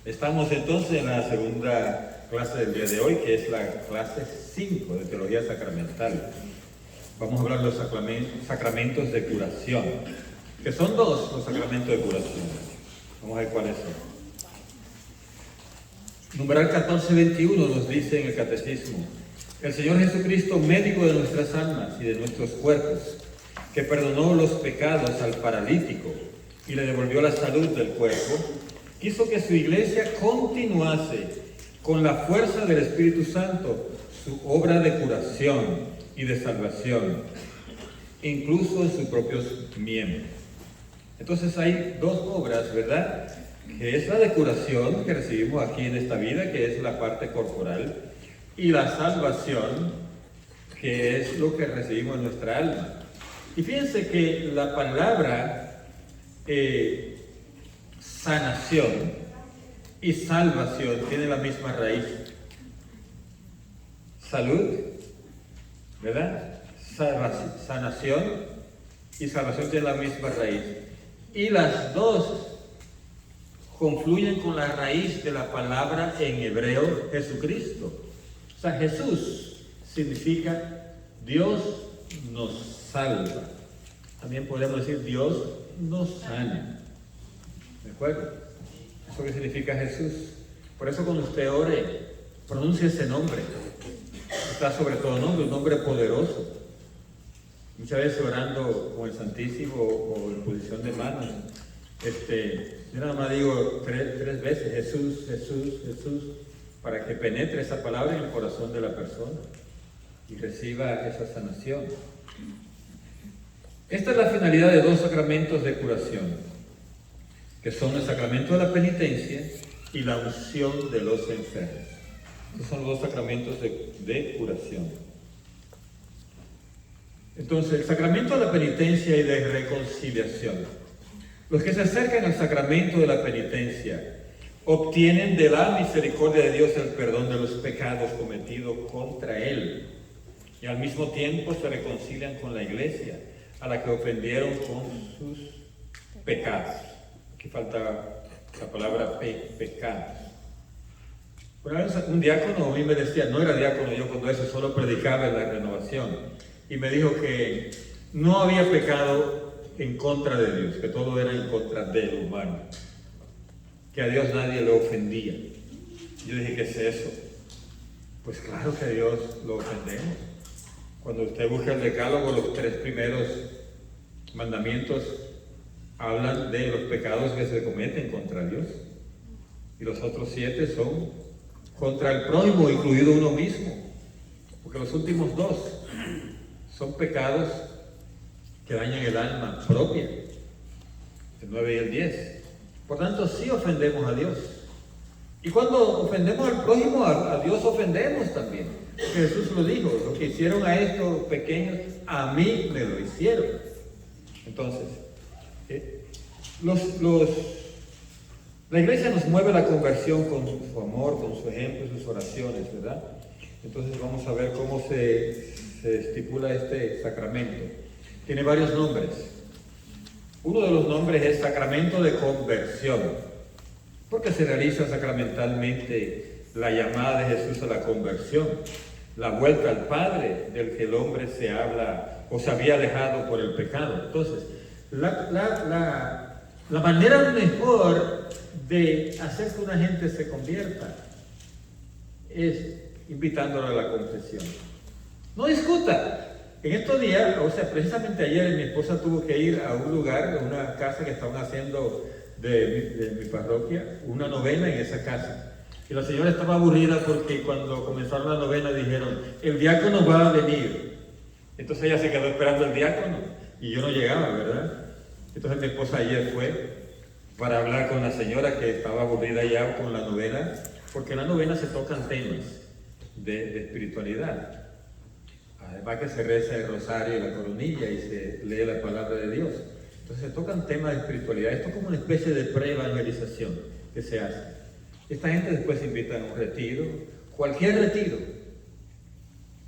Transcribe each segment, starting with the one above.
Estamos entonces en la segunda clase del día de hoy, que es la clase 5 de Teología Sacramental. Vamos a hablar de los sacramentos de curación, que son dos los sacramentos de curación. Vamos a ver cuáles son. Numeral 1421 nos dice en el Catecismo: el Señor Jesucristo, médico de nuestras almas y de nuestros cuerpos, que perdonó los pecados al paralítico y le devolvió la salud del cuerpo, quiso que su iglesia continuase con la fuerza del Espíritu Santo su obra de curación y de salvación, incluso en sus propios miembros. Entonces hay dos obras, ¿verdad? Que es la de curación que recibimos aquí en esta vida, que es la parte corporal, y la salvación, que es lo que recibimos en nuestra alma. Y fíjense que la palabra sanación y salvación tienen la misma raíz. Salud, ¿verdad? Sanación y salvación tienen la misma raíz. Y las dos confluyen con la raíz de la palabra en hebreo Jesucristo. O sea, Jesús significa Dios nos salva. También podemos decir Dios nos sana. ¿De acuerdo? Eso que significa Jesús. Por eso cuando usted ore, pronuncie ese nombre. Está sobre todo nombre, un nombre poderoso. Muchas veces orando con el Santísimo o en posición de manos, yo nada más digo tres veces Jesús, Jesús, Jesús, para que penetre esa palabra en el corazón de la persona y reciba esa sanación. Esta es la finalidad de dos sacramentos de curación, que son el sacramento de la penitencia y la unción de los enfermos. Estos son los dos sacramentos de curación. Entonces, el sacramento de la penitencia y de reconciliación. Los que se acercan al sacramento de la penitencia obtienen de la misericordia de Dios el perdón de los pecados cometidos contra Él, y al mismo tiempo se reconcilian con la Iglesia, a la que ofendieron con sus pecados. Aquí falta la palabra pecados. Una vez un diácono a mí me decía, no era diácono yo cuando eso, solo predicaba en la renovación, y me dijo que no había pecado en contra de Dios, que todo era en contra del humano, que a Dios nadie le ofendía. Yo dije, ¿qué es eso? Pues claro que a Dios lo ofendemos. Cuando usted busca el decálogo, los 3 primeros mandamientos hablan de los pecados que se cometen contra Dios, y los otros 7 son contra el prójimo, incluido uno mismo, porque los últimos 2 son pecados que dañan el alma propia, el 9 y el 10. Por tanto, sí ofendemos a Dios. Y cuando ofendemos al prójimo, a Dios ofendemos también. Jesús lo dijo, lo que hicieron a estos pequeños, a mí me lo hicieron. Entonces, la Iglesia nos mueve a la conversión con su amor, con su ejemplo, sus oraciones, ¿verdad? Entonces vamos a ver cómo se estipula este sacramento. Tiene varios nombres. Uno de los nombres es sacramento de conversión, porque se realiza sacramentalmente la llamada de Jesús a la conversión, la vuelta al Padre del que el hombre se había alejado por el pecado. Entonces, la manera mejor de hacer que una gente se convierta es invitándolo a la confesión. No discuta. En estos días, o sea, precisamente ayer mi esposa tuvo que ir a un lugar, a una casa que estaban haciendo de mi parroquia, una novena en esa casa. Y la señora estaba aburrida porque cuando comenzaron la novena dijeron, el diácono va a venir. Entonces ella se quedó esperando al diácono y yo no llegaba, ¿verdad? Entonces mi esposa ayer fue para hablar con la señora que estaba aburrida ya con la novena, porque en la novena se tocan temas de espiritualidad. Además que se reza el rosario y la coronilla y se lee la palabra de Dios. Entonces se tocan temas de espiritualidad. Esto es como una especie de pre-evangelización que se hace. Esta gente después se invita a un retiro, cualquier retiro,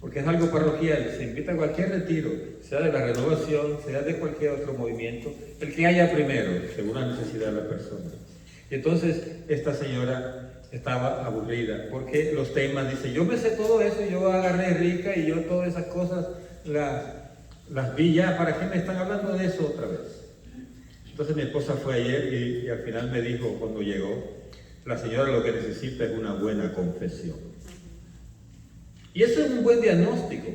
porque es algo parroquial, se invita a cualquier retiro, sea de la renovación, sea de cualquier otro movimiento, el que haya primero, según la necesidad de la persona. Entonces esta señora estaba aburrida porque los temas, dice, yo me sé todo eso, yo agarré rica y yo todas esas cosas las vi ya, ¿para qué me están hablando de eso otra vez? Entonces mi esposa fue ayer y al final me dijo cuando llegó, la señora lo que necesita es una buena confesión. Y eso es un buen diagnóstico,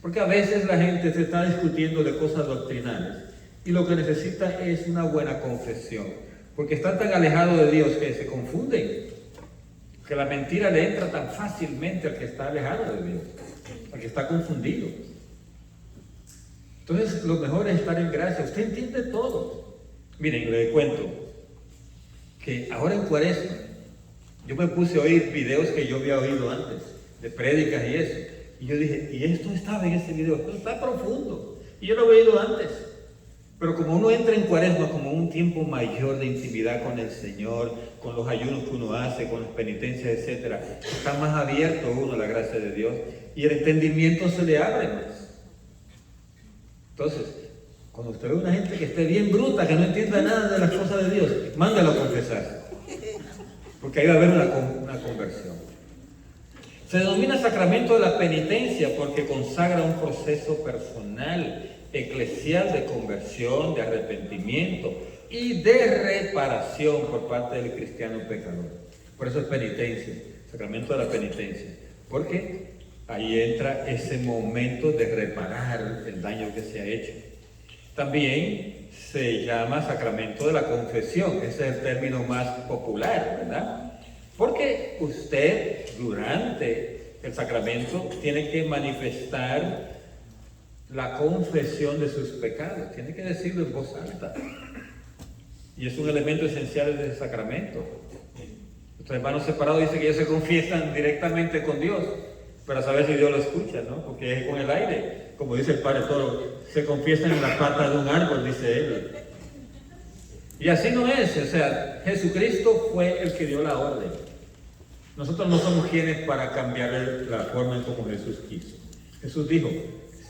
porque a veces la gente se está discutiendo de cosas doctrinales y lo que necesita es una buena confesión, porque están tan alejados de Dios que se confunden, que la mentira le entra tan fácilmente al que está alejado de Dios, al que está confundido. Entonces lo mejor es estar en gracia. Usted entiende todo. Miren, le cuento que ahora en Cuaresma yo me puse a oír videos que yo había oído antes, de prédicas y eso, y yo dije, y esto estaba en ese video, esto está profundo, y yo lo había oído antes. Pero como uno entra en Cuaresma como un tiempo mayor de intimidad con el Señor, con los ayunos que uno hace, con las penitencias, etc., está más abierto uno a la gracia de Dios y el entendimiento se le abre más. Entonces, cuando usted ve una gente que esté bien bruta, que no entienda nada de las cosas de Dios, mándalo a confesarse, porque ahí va a haber una conversión. Se denomina sacramento de la penitencia porque consagra un proceso personal, eclesial de conversión, de arrepentimiento y de reparación por parte del cristiano pecador. Por eso es penitencia, sacramento de la penitencia, porque ahí entra ese momento de reparar el daño que se ha hecho. También se llama sacramento de la confesión, ese es el término más popular, ¿verdad? Porque usted durante el sacramento tiene que manifestar la confesión de sus pecados, tiene que decirlo en voz alta. Y es un elemento esencial del sacramento. Nuestros hermanos separados dicen que ellos se confiesan directamente con Dios, para saber si Dios lo escucha, ¿no? Porque es con el aire, como dice el Padre Toro, se confiesan en la pata de un árbol, dice él. Y así no es, o sea, Jesucristo fue el que dio la orden. Nosotros no somos quienes para cambiar la forma en como Jesús quiso. Jesús dijo,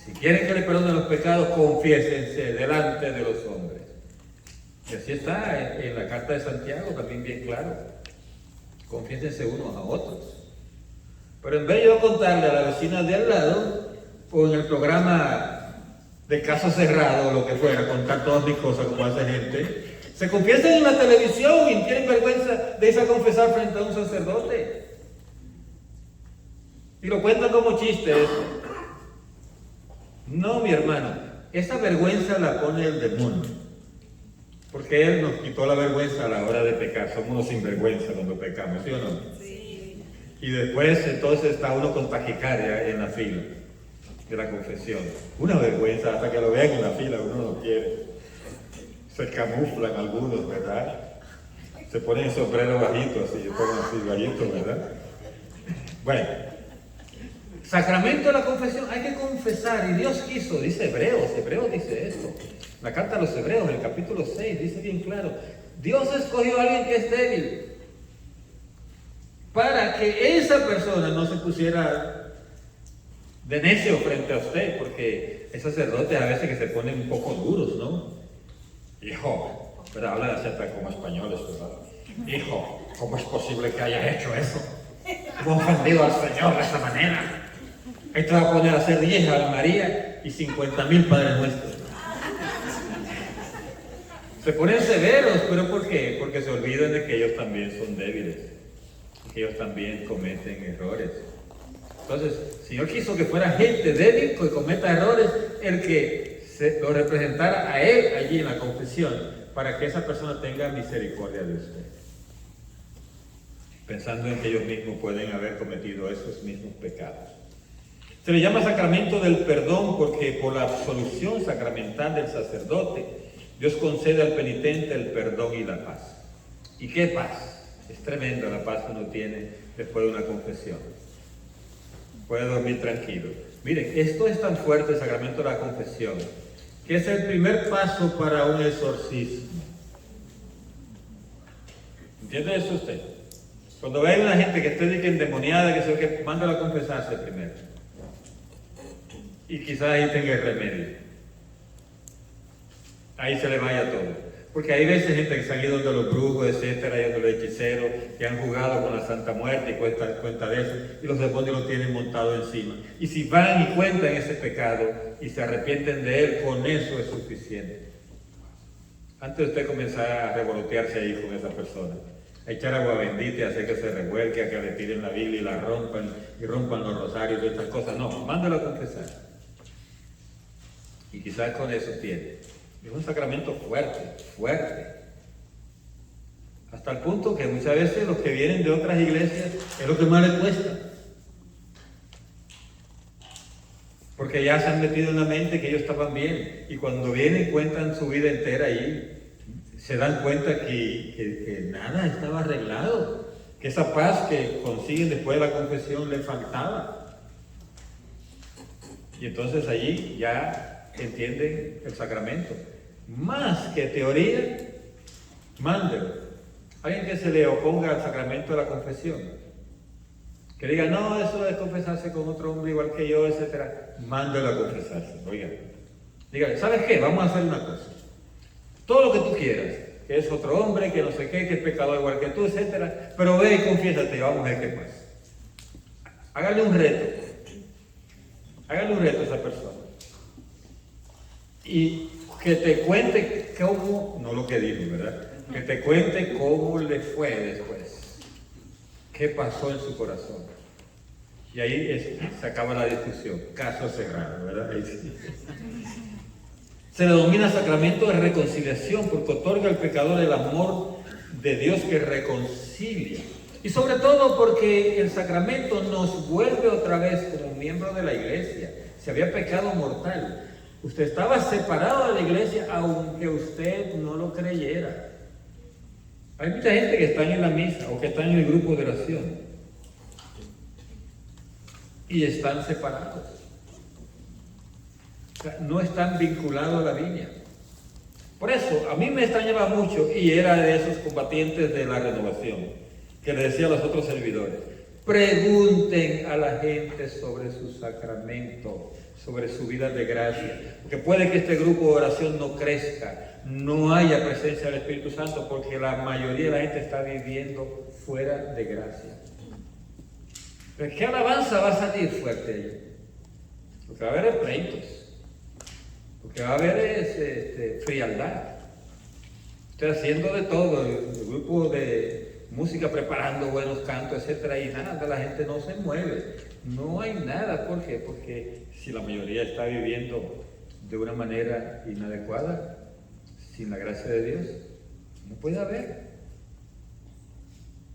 si quieren que le perdonen los pecados, confiésense delante de los hombres. Y así está en la carta de Santiago, también bien claro. Confiésense unos a otros. Pero en vez de yo contarle a la vecina de al lado, o en el programa de caso cerrado, o lo que fuera, contar todas mis cosas como hace gente, se confiesan en la televisión y tienen vergüenza de irse a confesar frente a un sacerdote. Y lo cuentan como chiste eso. No, mi hermano, esa vergüenza la pone el demonio. Porque Él nos quitó la vergüenza a la hora de pecar. Somos unos sinvergüenza cuando pecamos, ¿sí o no? Sí. Y después entonces está uno con taquicardia en la fila de la confesión. Una vergüenza, hasta que lo vean en la fila, uno no quiere. Se camuflan algunos, ¿verdad? Se ponen el sombrero bajito, así, ponen así, bajito, ¿verdad? Bueno, sacramento de la confesión, hay que confesar, y Dios quiso, dice Hebreos dice esto. La carta a los Hebreos, el capítulo 6, dice bien claro, Dios escogió a alguien que es débil, para que esa persona no se pusiera de necio frente a usted, porque hay sacerdotes a veces que se ponen un poco duros, ¿no? Hijo, pero hablan así hasta como españoles, ¿verdad? Hijo, ¿cómo es posible que haya hecho eso? ¿Cómo ha ofendido al Señor de esa manera? Ahí te va a poner a hacer 10 Ave María y 50,000 Padres Nuestros. Se ponen severos, ¿pero por qué? Porque se olvidan de que ellos también son débiles, que ellos también cometen errores. Entonces, el Señor quiso que fuera gente débil que cometa errores, el que lo representara a Él allí en la confesión, para que esa persona tenga misericordia de usted, pensando en que ellos mismos pueden haber cometido esos mismos pecados. Se le llama sacramento del perdón porque por la absolución sacramental del sacerdote, Dios concede al penitente el perdón y la paz. ¿Y qué paz? Es tremenda la paz que uno tiene después de una confesión. Puede dormir tranquilo. Miren, esto es tan fuerte, el sacramento de la confesión, que es el primer paso para un exorcismo. ¿Entiende eso usted? Cuando ve a una gente que esté endemoniada, que mándala a confesarse primero. Y quizás ahí tenga el remedio. Ahí se le vaya todo. Porque hay veces gente que se han ido de los brujos, etcétera, y de los hechiceros, que han jugado con la Santa Muerte y cuenta de eso, y los demonios lo tienen montado encima. Y si van y cuentan ese pecado y se arrepienten de él, con eso es suficiente. Antes de usted comenzar a revolotearse ahí con esa persona, a echar agua bendita y hacer que se revuelque, a que le tiren la Biblia y la rompan, y rompan los rosarios y estas cosas, no, mándalo a confesar. Y quizás con eso tiene. Es un sacramento fuerte, fuerte. Hasta el punto que muchas veces los que vienen de otras iglesias es lo que más les cuesta. Porque ya se han metido en la mente que ellos estaban bien. Y cuando vienen cuentan su vida entera ahí, se dan cuenta que nada estaba arreglado. Que esa paz que consiguen después de la confesión les faltaba. Y entonces allí ya entienden el sacramento. Más que teoría, mándelo. Alguien que se le oponga al sacramento de la confesión, que diga, no, eso es confesarse con otro hombre igual que yo, etcétera, mándelo a confesarse. Oiga, dígale, ¿sabes qué? Vamos a hacer una cosa. Todo lo que tú quieras, que es otro hombre, que no sé qué, que es pecador igual que tú, etcétera, pero ve y confiésate y vamos a ver qué pasa. Hágale un reto. Hágale un reto a esa persona. Y que te cuente cómo, no lo que dijo, ¿verdad? Que te cuente cómo le fue después. ¿Qué pasó en su corazón? Y ahí se acaba la discusión. Caso cerrado, ¿verdad? Ahí sí. Se le denomina sacramento de reconciliación porque otorga al pecador el amor de Dios que reconcilia. Y sobre todo porque el sacramento nos vuelve otra vez como miembro de la iglesia. Si había pecado mortal, usted estaba separado de la iglesia aunque usted no lo creyera. Hay mucha gente que están en la misa o que están en el grupo de oración y están separados. O sea, no están vinculados a la viña. Por eso, a mí me extrañaba mucho, y era de esos combatientes de la renovación, que le decía a los otros servidores, pregunten a la gente sobre su sacramento, sobre su vida de gracia, porque puede que este grupo de oración no crezca, no haya presencia del Espíritu Santo, porque la mayoría de la gente está viviendo fuera de gracia. ¿Pero qué alabanza va a salir fuerte ahí? Lo que va a haber es pleitos, lo que va a haber es frialdad. Usted haciendo de todo, el grupo de música preparando buenos cantos, etcétera, y nada, la gente no se mueve, no hay nada. ¿Por qué? Porque si la mayoría está viviendo de una manera inadecuada, sin la gracia de Dios, no puede haber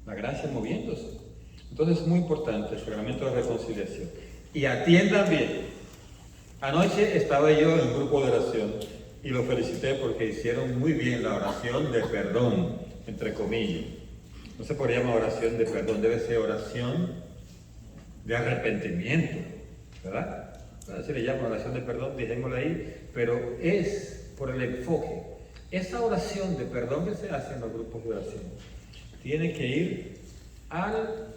la gracia moviéndose. Entonces es muy importante el sacramento de reconciliación. Y atiendan bien. Anoche estaba yo en un grupo de oración y lo felicité porque hicieron muy bien la oración de perdón, entre comillas. No se podría llamar oración de perdón, debe ser oración de arrepentimiento, ¿verdad? Así le llama oración de perdón, dejémosla ahí, pero es por el enfoque. Esa oración de perdón que se hace en los grupos de oración tiene que ir al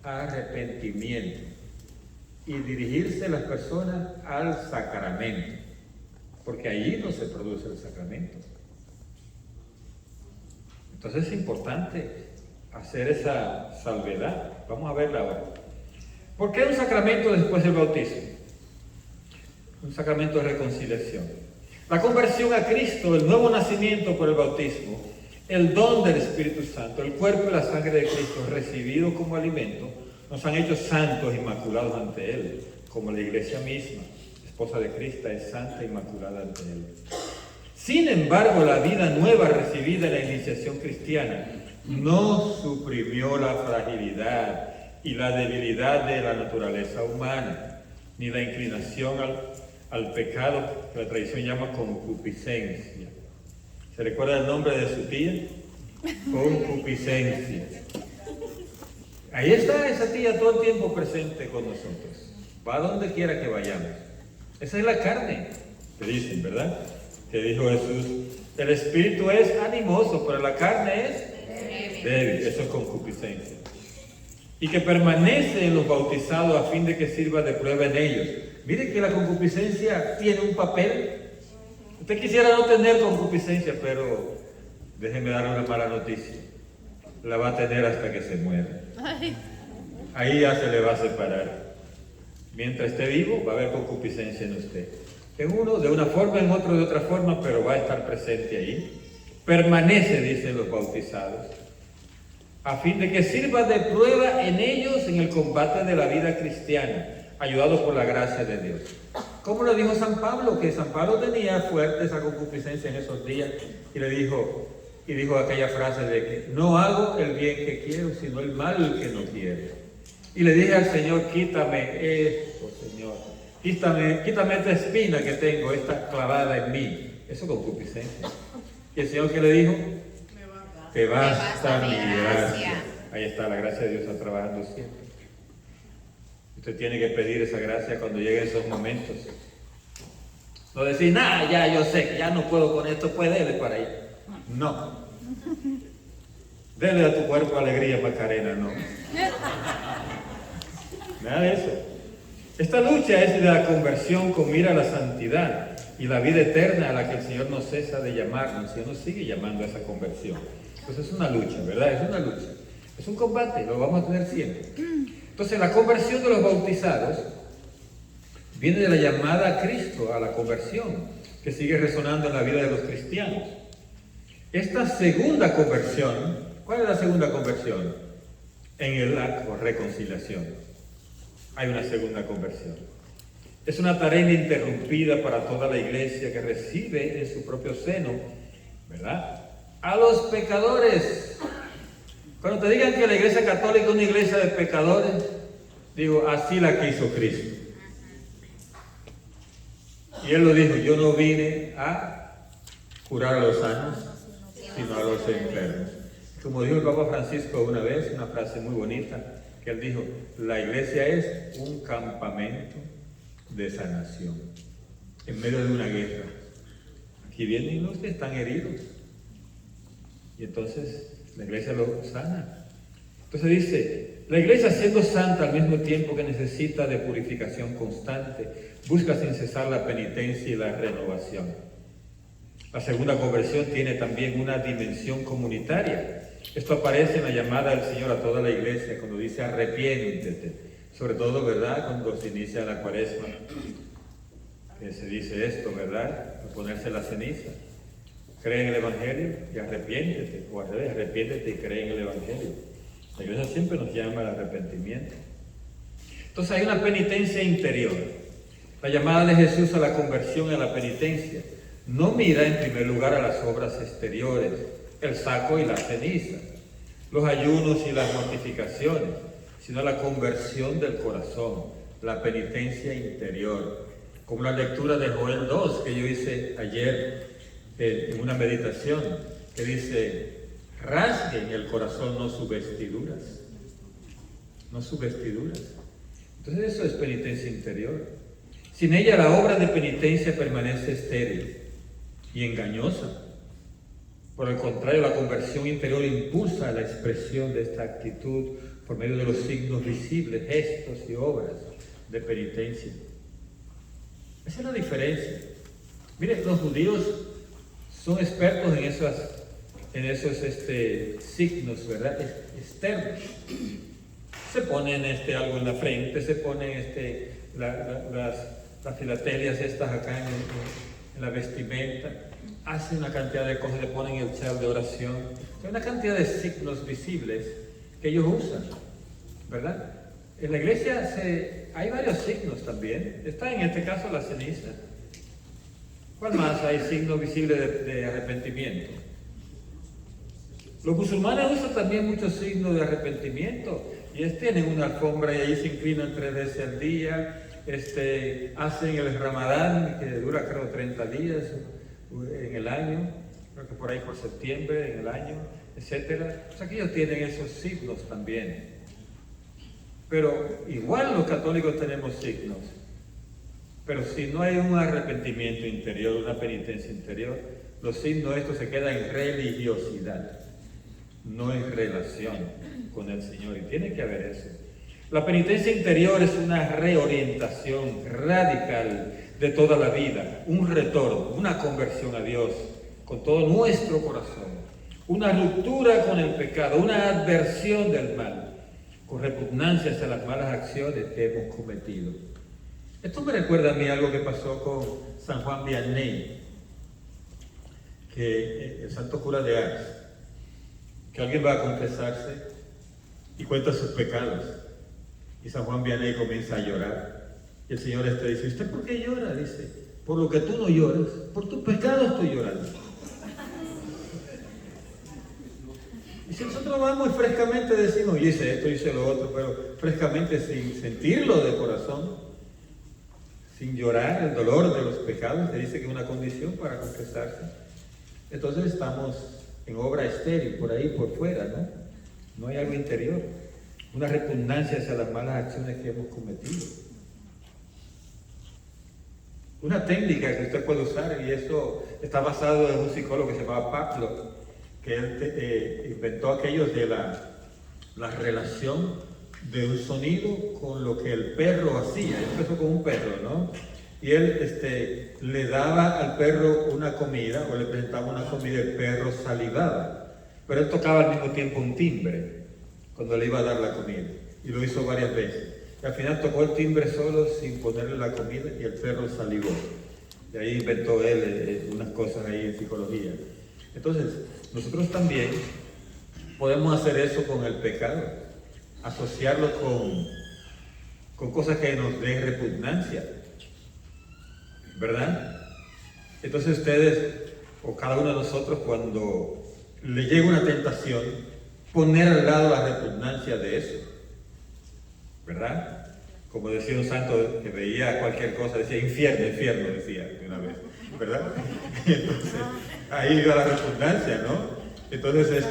arrepentimiento y dirigirse las personas al sacramento, porque allí no se produce el sacramento. Entonces es importante hacer esa salvedad. Vamos a verla ahora. ¿Por qué un sacramento después del bautismo? Un sacramento de reconciliación. La conversión a Cristo, el nuevo nacimiento por el bautismo, el don del Espíritu Santo, el cuerpo y la sangre de Cristo recibido como alimento, nos han hecho santos, inmaculados ante Él, como la iglesia misma, esposa de Cristo, es santa, inmaculada ante Él. Sin embargo, la vida nueva recibida en la iniciación cristiana no suprimió la fragilidad y la debilidad de la naturaleza humana, ni la inclinación al pecado que la tradición llama concupiscencia. ¿Se recuerda el nombre de su tía? Concupiscencia. Ahí está esa tía todo el tiempo presente con nosotros. Va a donde quiera que vayamos. Esa es la carne, que dicen, ¿verdad? Que dijo Jesús, el espíritu es animoso, pero la carne es débil. Eso es concupiscencia. Y que permanece en los bautizados a fin de que sirva de prueba en ellos. Mire que la concupiscencia tiene un papel. Usted quisiera no tener concupiscencia, pero déjeme darle una mala noticia. La va a tener hasta que se muera. Ahí ya se le va a separar. Mientras esté vivo, va a haber concupiscencia en usted. En uno de una forma, en otro de otra forma, pero va a estar presente ahí. Permanece, dicen los bautizados, a fin de que sirva de prueba en ellos en el combate de la vida cristiana, ayudados por la gracia de Dios. ¿Cómo lo dijo San Pablo? Que San Pablo tenía fuerte esa concupiscencia en esos días y dijo aquella frase de que no hago el bien que quiero, sino el mal que no quiero. Y le dije al Señor, quítame esto, Señor, quítame esta espina que tengo, esta clavada en mí. Eso es concupiscencia. Y el Señor, ¿qué le dijo? Te basta mi gracia. Ahí está, la gracia de Dios está trabajando siempre. Usted tiene que pedir esa gracia cuando lleguen esos momentos. No decir, nada, ya yo sé que ya no puedo con esto, pues dele para allá. No. Dele a tu cuerpo alegría, Macarena, no. Nada de eso. Esta lucha es de la conversión con mira a la santidad y la vida eterna a la que el Señor no cesa de llamarnos. El Señor nos sigue llamando a esa conversión. Entonces es una lucha, ¿verdad? Es una lucha. Es un combate, lo vamos a tener siempre. Entonces la conversión de los bautizados viene de la llamada a Cristo, a la conversión, que sigue resonando en la vida de los cristianos. Esta segunda conversión, ¿cuál es la segunda conversión? En la reconciliación. Hay una segunda conversión. Es una tarea ininterrumpida para toda la iglesia que recibe en su propio seno, ¿verdad?, a los pecadores. Cuando te digan que la iglesia católica es una iglesia de pecadores, digo, así la quiso Cristo. Y Él lo dijo, yo no vine a curar a los sanos, sino a los enfermos. Como dijo el Papa Francisco una vez, una frase muy bonita, que él dijo, la iglesia es un campamento de sanación, en medio de una guerra. Aquí vienen los que están heridos, y entonces la iglesia lo sana. Entonces dice, la iglesia siendo santa al mismo tiempo que necesita de purificación constante, busca sin cesar la penitencia y la renovación. La segunda conversión tiene también una dimensión comunitaria. Esto aparece en la llamada del Señor a toda la iglesia, cuando dice arrepiéntete. Sobre todo, ¿verdad?, cuando se inicia la cuaresma, que se dice esto, ¿verdad?, a ponerse la ceniza. Cree en el Evangelio y arrepiéntete, o al revés, arrepiéntete y cree en el Evangelio. La iglesia siempre nos llama al arrepentimiento. Entonces hay una penitencia interior. La llamada de Jesús a la conversión y a la penitencia no mira en primer lugar a las obras exteriores, el saco y la ceniza, los ayunos y las mortificaciones, sino a la conversión del corazón, la penitencia interior, como la lectura de Joel 2 que yo hice ayer en una meditación, que dice, rasguen el corazón, no sus vestiduras, no sus vestiduras. Entonces eso es penitencia interior. Sin ella la obra de penitencia permanece estéril y engañosa. Por el contrario, la conversión interior impulsa la expresión de esta actitud por medio de los signos visibles, gestos y obras de penitencia. Esa es la diferencia. Miren, los judíos son expertos en esos signos, ¿verdad?, externos. Se ponen algo en la frente, se ponen las filatelias estas acá en la vestimenta, hacen una cantidad de cosas, le ponen el chal de oración. Hay una cantidad de signos visibles que ellos usan, ¿verdad? En la iglesia hay varios signos también. Está en este caso la ceniza. ¿Cuál más hay signos visibles de arrepentimiento? Los musulmanes usan también muchos signos de arrepentimiento. Y tienen una alfombra y ahí se inclinan 3 veces al día. Hacen el Ramadán, que dura creo 30 días en el año, creo que por ahí por septiembre en el año, etcétera. O sea que ellos tienen esos signos también. Pero igual los católicos tenemos signos. Pero si no hay un arrepentimiento interior, una penitencia interior, los signos estos se quedan en religiosidad, no en relación con el Señor. Y tiene que haber eso. La penitencia interior es una reorientación radical de toda la vida, un retorno, una conversión a Dios con todo nuestro corazón, una ruptura con el pecado, una adversión del mal, con repugnancia hacia las malas acciones que hemos cometido. Esto me recuerda a mí algo que pasó con San Juan Vianney, que el santo cura de Ars, que alguien va a confesarse y cuenta sus pecados. Y San Juan Vianney comienza a llorar. Y el Señor dice, ¿usted por qué llora? Dice, por lo que tú no lloras, por tus pecados estoy llorando. Y si nosotros vamos y frescamente decimos, yo hice esto, hice lo otro, pero frescamente sin sentirlo de corazón, sin llorar el dolor de los pecados, que dice que es una condición para confesarse, entonces estamos en obra estéril, por ahí, por fuera, ¿no? No hay algo interior, una repugnancia hacia las malas acciones que hemos cometido. Una técnica que usted puede usar, y eso está basado en un psicólogo que se llamaba Pavlov, que él inventó aquello de la relación de un sonido con lo que el perro hacía. Él empezó con un perro, ¿no? Y él le daba al perro una comida, o le presentaba una comida, y el perro salivaba. Pero él tocaba al mismo tiempo un timbre cuando le iba a dar la comida. Y lo hizo varias veces. Y al final tocó el timbre solo sin ponerle la comida y el perro salivó. Y ahí inventó él unas cosas ahí en psicología. Entonces, nosotros también podemos hacer eso con el pecado, asociarlo con cosas que nos den repugnancia, ¿verdad? Entonces ustedes, o cada uno de nosotros, cuando le llega una tentación, poner al lado la repugnancia de eso, ¿verdad? Como decía un santo que veía cualquier cosa, decía infierno, infierno, decía de una vez, ¿verdad? Y entonces, ahí iba la repugnancia, ¿no? Entonces,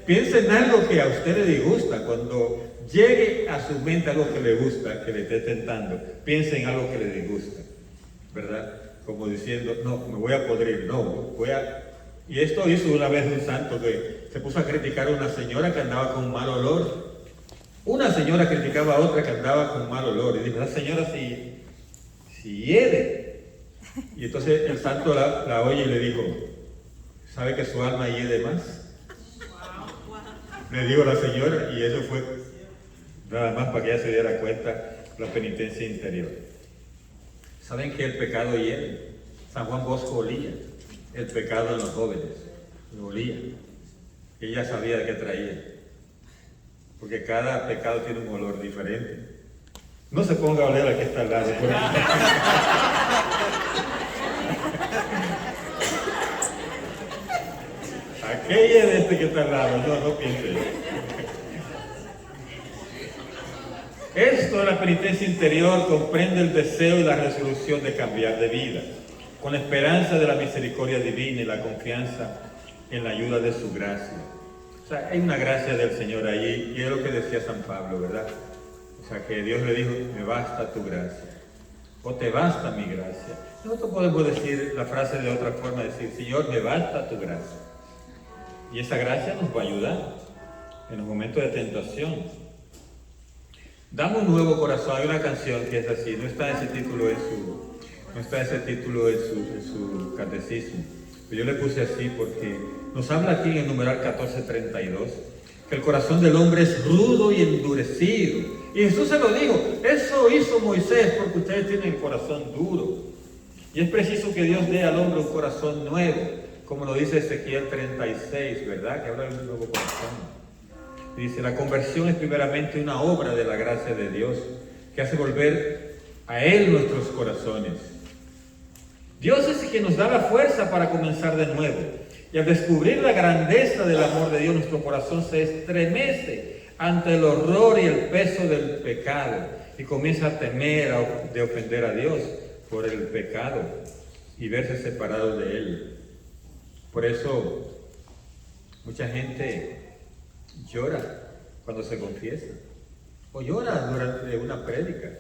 piensa en algo que a usted le disgusta. Cuando llegue a su mente algo que le gusta, que le esté tentando, piense en algo que le disgusta, ¿verdad? Como diciendo, no, me voy a podrir, no, voy a... Y esto hizo una vez un santo que se puso a criticar a una señora que andaba con mal olor. Una señora criticaba a otra que andaba con mal olor. Y dijo, la señora si hiede. Y entonces el santo la oye y le dijo, ¿sabe que su alma hiede más? Le dijo la señora, y eso fue nada más para que ella se diera cuenta la penitencia interior. ¿Saben que el pecado hiede? San Juan Bosco olía el pecado en los jóvenes, lo olía. Ella sabía de qué traía, porque cada pecado tiene un olor diferente. No se ponga a oler al que está al lado. Aquella de este que está al lado, no piense. Esto de la penitencia interior comprende el deseo y la resolución de cambiar de vida, con la esperanza de la misericordia divina y la confianza en la ayuda de su gracia. O sea, hay una gracia del Señor allí, y es lo que decía San Pablo, ¿verdad? O sea, que Dios le dijo, me basta tu gracia, o te basta mi gracia. Nosotros podemos decir la frase de otra forma, decir, Señor, me basta tu gracia. Y esa gracia nos va a ayudar en los momentos de tentación. Dame un nuevo corazón. Hay una canción que es así, no está ese título en su catecismo. Pero yo le puse así porque nos habla aquí en el numeral 1432 que el corazón del hombre es rudo y endurecido. Y Jesús se lo dijo, eso hizo Moisés porque ustedes tienen el corazón duro. Y es preciso que Dios dé al hombre un corazón nuevo, como lo dice Ezequiel 36, ¿verdad? Que habla de un nuevo corazón. Y dice, la conversión es primeramente una obra de la gracia de Dios, que hace volver a Él nuestros corazones. Dios es el que nos da la fuerza para comenzar de nuevo. Y al descubrir la grandeza del amor de Dios, nuestro corazón se estremece ante el horror y el peso del pecado. Y comienza a temer de ofender a Dios por el pecado y verse separado de Él. Por eso, mucha gente llora cuando se confiesa, o llora durante una prédica.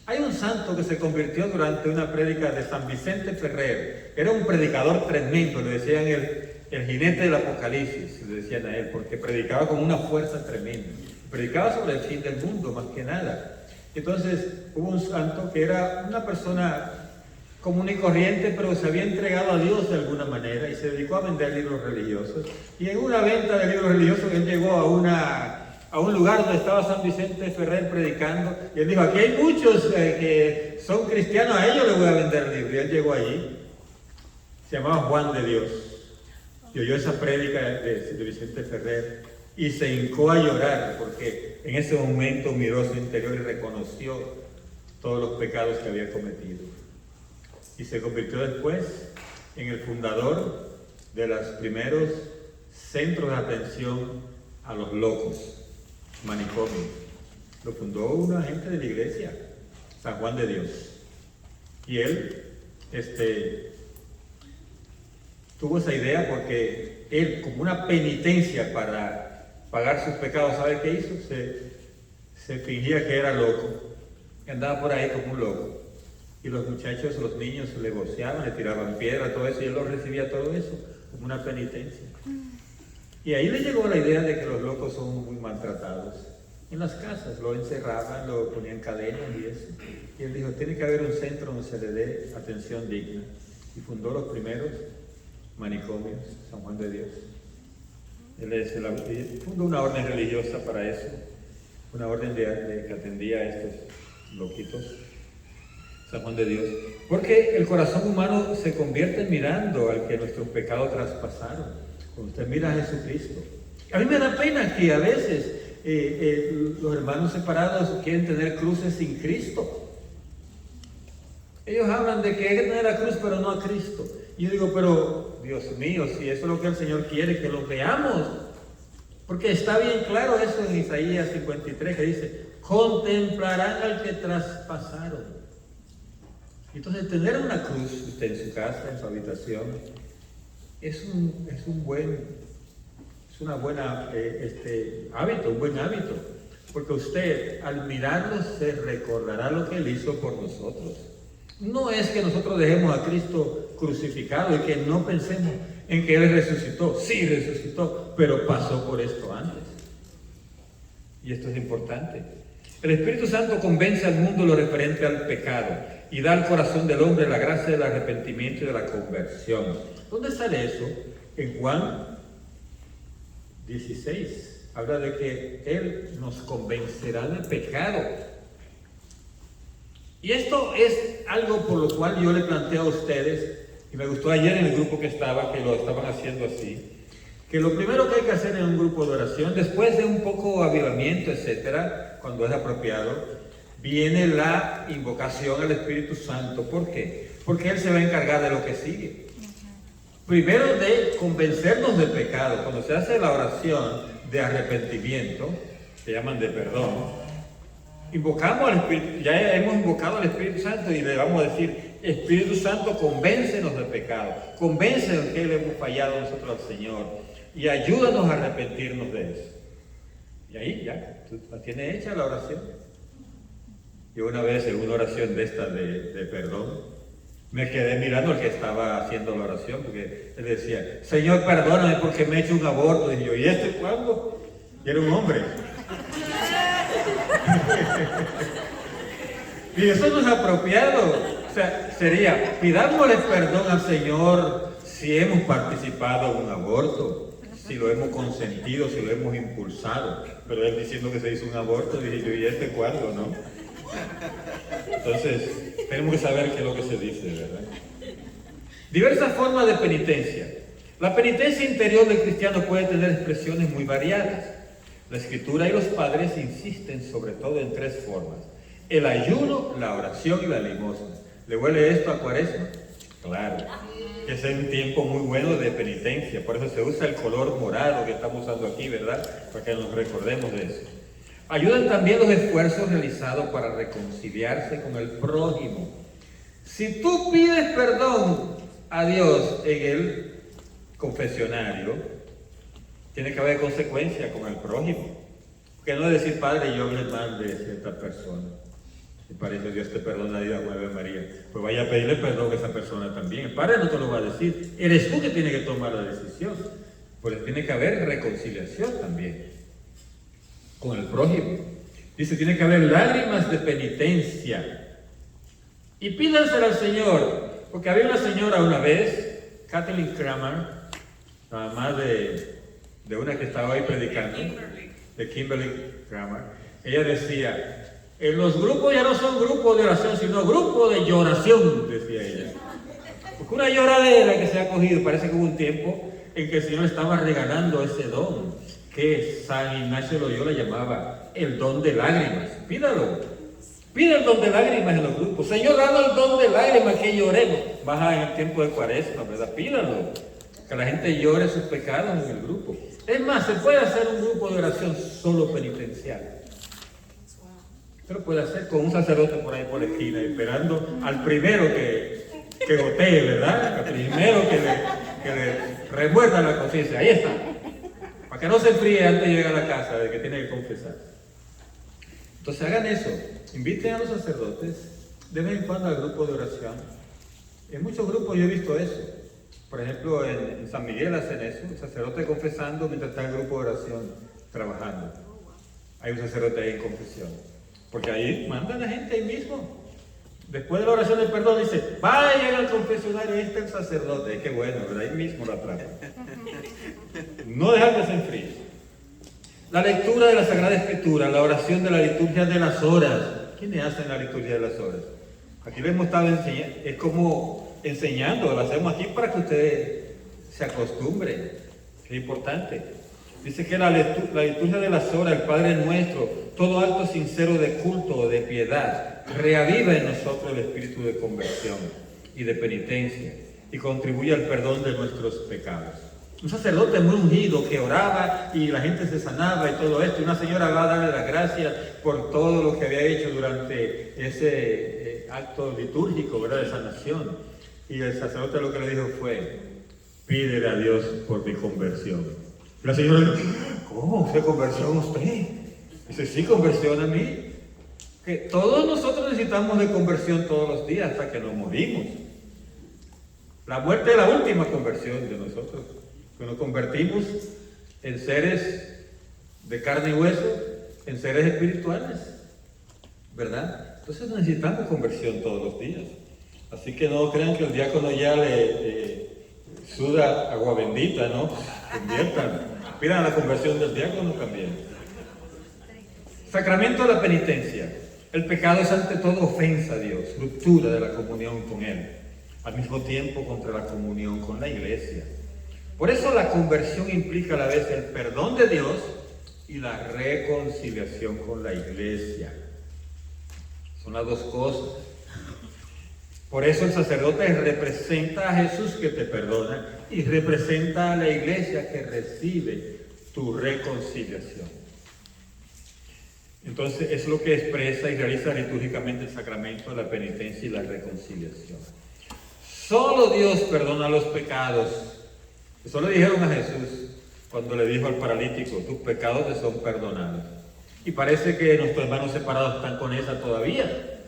Hay un santo que se convirtió durante una prédica de San Vicente Ferrer. Era un predicador tremendo, le decían el jinete del Apocalipsis, le decían a él, porque predicaba con una fuerza tremenda. Predicaba sobre el fin del mundo, más que nada. Entonces, hubo un santo que era una persona común y corriente, pero se había entregado a Dios de alguna manera y se dedicó a vender libros religiosos. Y en una venta de libros religiosos él llegó a un lugar donde estaba San Vicente Ferrer predicando y él dijo, aquí hay muchos que son cristianos, a ellos les voy a vender libros. Y él llegó allí, se llamaba Juan de Dios, y oyó esa prédica de Vicente Ferrer y se hincó a llorar porque en ese momento miró su interior y reconoció todos los pecados que había cometido. Y se convirtió después en el fundador de los primeros centros de atención a los locos, manicomios. Lo fundó una gente de la iglesia, San Juan de Dios. Y él tuvo esa idea porque él, como una penitencia para pagar sus pecados, ¿sabe qué hizo? Se fingía que era loco, andaba por ahí como un loco. Y los muchachos, los niños le voceaban, le tiraban piedra, todo eso, y él lo recibía todo eso como una penitencia. Y ahí le llegó la idea de que los locos son muy maltratados. En las casas lo encerraban, lo ponían cadenas y eso. Y él dijo, tiene que haber un centro donde se le dé atención digna. Y fundó los primeros manicomios, San Juan de Dios. Él fundó una orden religiosa para eso, una orden que atendía a estos loquitos, San Juan de Dios. Porque el corazón humano se convierte mirando al que nuestros pecados traspasaron. Cuando usted mira a Jesucristo. A mí me da pena que a veces los hermanos separados quieren tener cruces sin Cristo. Ellos hablan de que hay que tener la cruz, pero no a Cristo. Y yo digo, pero Dios mío, si eso es lo que el Señor quiere, que lo veamos. Porque está bien claro eso en Isaías 53, que dice, contemplarán al que traspasaron. Entonces, tener una cruz usted en su casa, en su habitación, es un buen hábito, un buen hábito. Porque usted, al mirarlo, se recordará lo que Él hizo por nosotros. No es que nosotros dejemos a Cristo crucificado y que no pensemos en que Él resucitó. Sí, resucitó, pero pasó por esto antes. Y esto es importante. El Espíritu Santo convence al mundo lo referente al pecado y da al corazón del hombre la gracia del arrepentimiento y de la conversión. ¿Dónde sale eso? En Juan 16. Habla de que Él nos convencerá del pecado. Y esto es algo por lo cual yo le planteo a ustedes, y me gustó ayer en el grupo que estaba, que lo estaban haciendo así, que lo primero que hay que hacer en un grupo de oración, después de un poco avivamiento, etcétera, cuando es apropiado, viene la invocación al Espíritu Santo. ¿Por qué? Porque Él se va a encargar de lo que sigue. Primero de convencernos del pecado. Cuando se hace la oración de arrepentimiento, se llaman de perdón, invocamos al Espíritu, ya hemos invocado al Espíritu Santo y le vamos a decir, Espíritu Santo, convéncenos del pecado, convéncenos que le hemos fallado nosotros al Señor y ayúdanos a arrepentirnos de eso. Y ahí ya, tú la tienes hecha la oración. Yo una vez en una oración de esta de perdón, me quedé mirando al que estaba haciendo la oración, porque él decía, Señor, perdóname porque me he hecho un aborto. Y yo, ¿y este cuándo? Y era un hombre. Y eso no es apropiado. O sea, sería, pidámosle perdón al Señor si hemos participado en un aborto, si lo hemos consentido, si lo hemos impulsado. Pero él diciendo que se hizo un aborto, dije yo, ¿y este cuándo, no? Entonces, tenemos que saber qué es lo que se dice, ¿verdad? Diversas formas de penitencia. La penitencia interior del cristiano puede tener expresiones muy variadas. La Escritura y los padres insisten sobre todo en tres formas: el ayuno, la oración y la limosna. ¿Le huele esto a Cuaresma? Claro, que es un tiempo muy bueno de penitencia, por eso se usa el color morado que estamos usando aquí, ¿verdad? Para que nos recordemos de eso. Ayudan también los esfuerzos realizados para reconciliarse con el prójimo. Si tú pides perdón a Dios en el confesionario, tiene que haber consecuencia con el prójimo. Que no es decir, Padre, yo hablé mal de cierta persona. Y para eso Dios te perdona, Dios, Ave María. Pues vaya a pedirle perdón a esa persona también. El Padre no te lo va a decir. Eres tú que tienes que tomar la decisión. Pues tiene que haber reconciliación también con el prójimo. Dice, tiene que haber lágrimas de penitencia. Y pídanselo al Señor. Porque había una señora una vez, Kathleen Kramer, la mamá de una que estaba ahí predicando, de Kimberly Kramer. Ella decía, los grupos ya no son grupos de oración, sino grupos de lloración, decía ella. Porque una lloradera que se ha cogido, parece que hubo un tiempo en que el Señor estaba regalando ese don, que San Ignacio de Loyola llamaba el don de lágrimas. Pídalo. Pide el don de lágrimas en los grupos. Señor, danos el don de lágrimas que lloremos. Baja en el tiempo de Cuaresma, ¿verdad? Pídalo. Que la gente llore sus pecados en el grupo. Es más, se puede hacer un grupo de oración solo penitencial. Usted lo puede hacer con un sacerdote por ahí por la esquina, esperando al primero que gotee, ¿verdad? Al primero que le remuerda la conciencia. Ahí está. Para que no se enfríe antes de llegar a la casa de que tiene que confesar. Entonces hagan eso. Inviten a los sacerdotes de vez en cuando al grupo de oración. En muchos grupos yo he visto eso. Por ejemplo, en San Miguel hacen eso. El sacerdote confesando mientras está el grupo de oración trabajando. Hay un sacerdote ahí en confesión. Porque ahí mandan a la gente ahí mismo. Después de la oración del perdón dice, vayan al confesionario, ahí está el sacerdote. Qué bueno, ¿verdad? Ahí mismo lo atrapan. No dejar que se enfríe. La lectura de la Sagrada Escritura, la oración de la liturgia de las horas. ¿Quiénes hacen la liturgia de las horas? Aquí les hemos estado enseñando, es como enseñando, lo hacemos aquí para que ustedes se acostumbren. Es importante. Dice que la liturgia de las horas, el Padre Nuestro, todo acto sincero de culto o de piedad, reaviva en nosotros el espíritu de conversión y de penitencia y contribuye al perdón de nuestros pecados. Un sacerdote muy ungido que oraba y la gente se sanaba y todo esto. Y una señora va a darle las gracias por todo lo que había hecho durante ese acto litúrgico, ¿verdad?, de sanación. Y el sacerdote lo que le dijo fue, pídele a Dios por mi conversión. Y la señora dijo, ¿cómo? ¿Usted conversión usted? Dice, sí, conversión a mí. Que todos nosotros necesitamos de conversión todos los días hasta que nos morimos. La muerte es la última conversión de nosotros. Que nos convertimos en seres de carne y hueso, en seres espirituales, ¿verdad? Entonces necesitamos conversión todos los días. Así que no crean que el diácono ya le suda agua bendita, ¿no? Conviertan, pidan la conversión del diácono también. Sacramento de la penitencia. El pecado es ante todo ofensa a Dios, ruptura de la comunión con Él, al mismo tiempo contra la comunión con la Iglesia. Por eso la conversión implica a la vez el perdón de Dios y la reconciliación con la Iglesia. Son las dos cosas. Por eso el sacerdote representa a Jesús que te perdona y representa a la Iglesia que recibe tu reconciliación. Entonces es lo que expresa y realiza litúrgicamente el sacramento de la penitencia y la reconciliación. Solo Dios perdona los pecados. Eso le dijeron a Jesús cuando le dijo al paralítico, tus pecados te son perdonados. Y parece que nuestros hermanos separados están con esa todavía.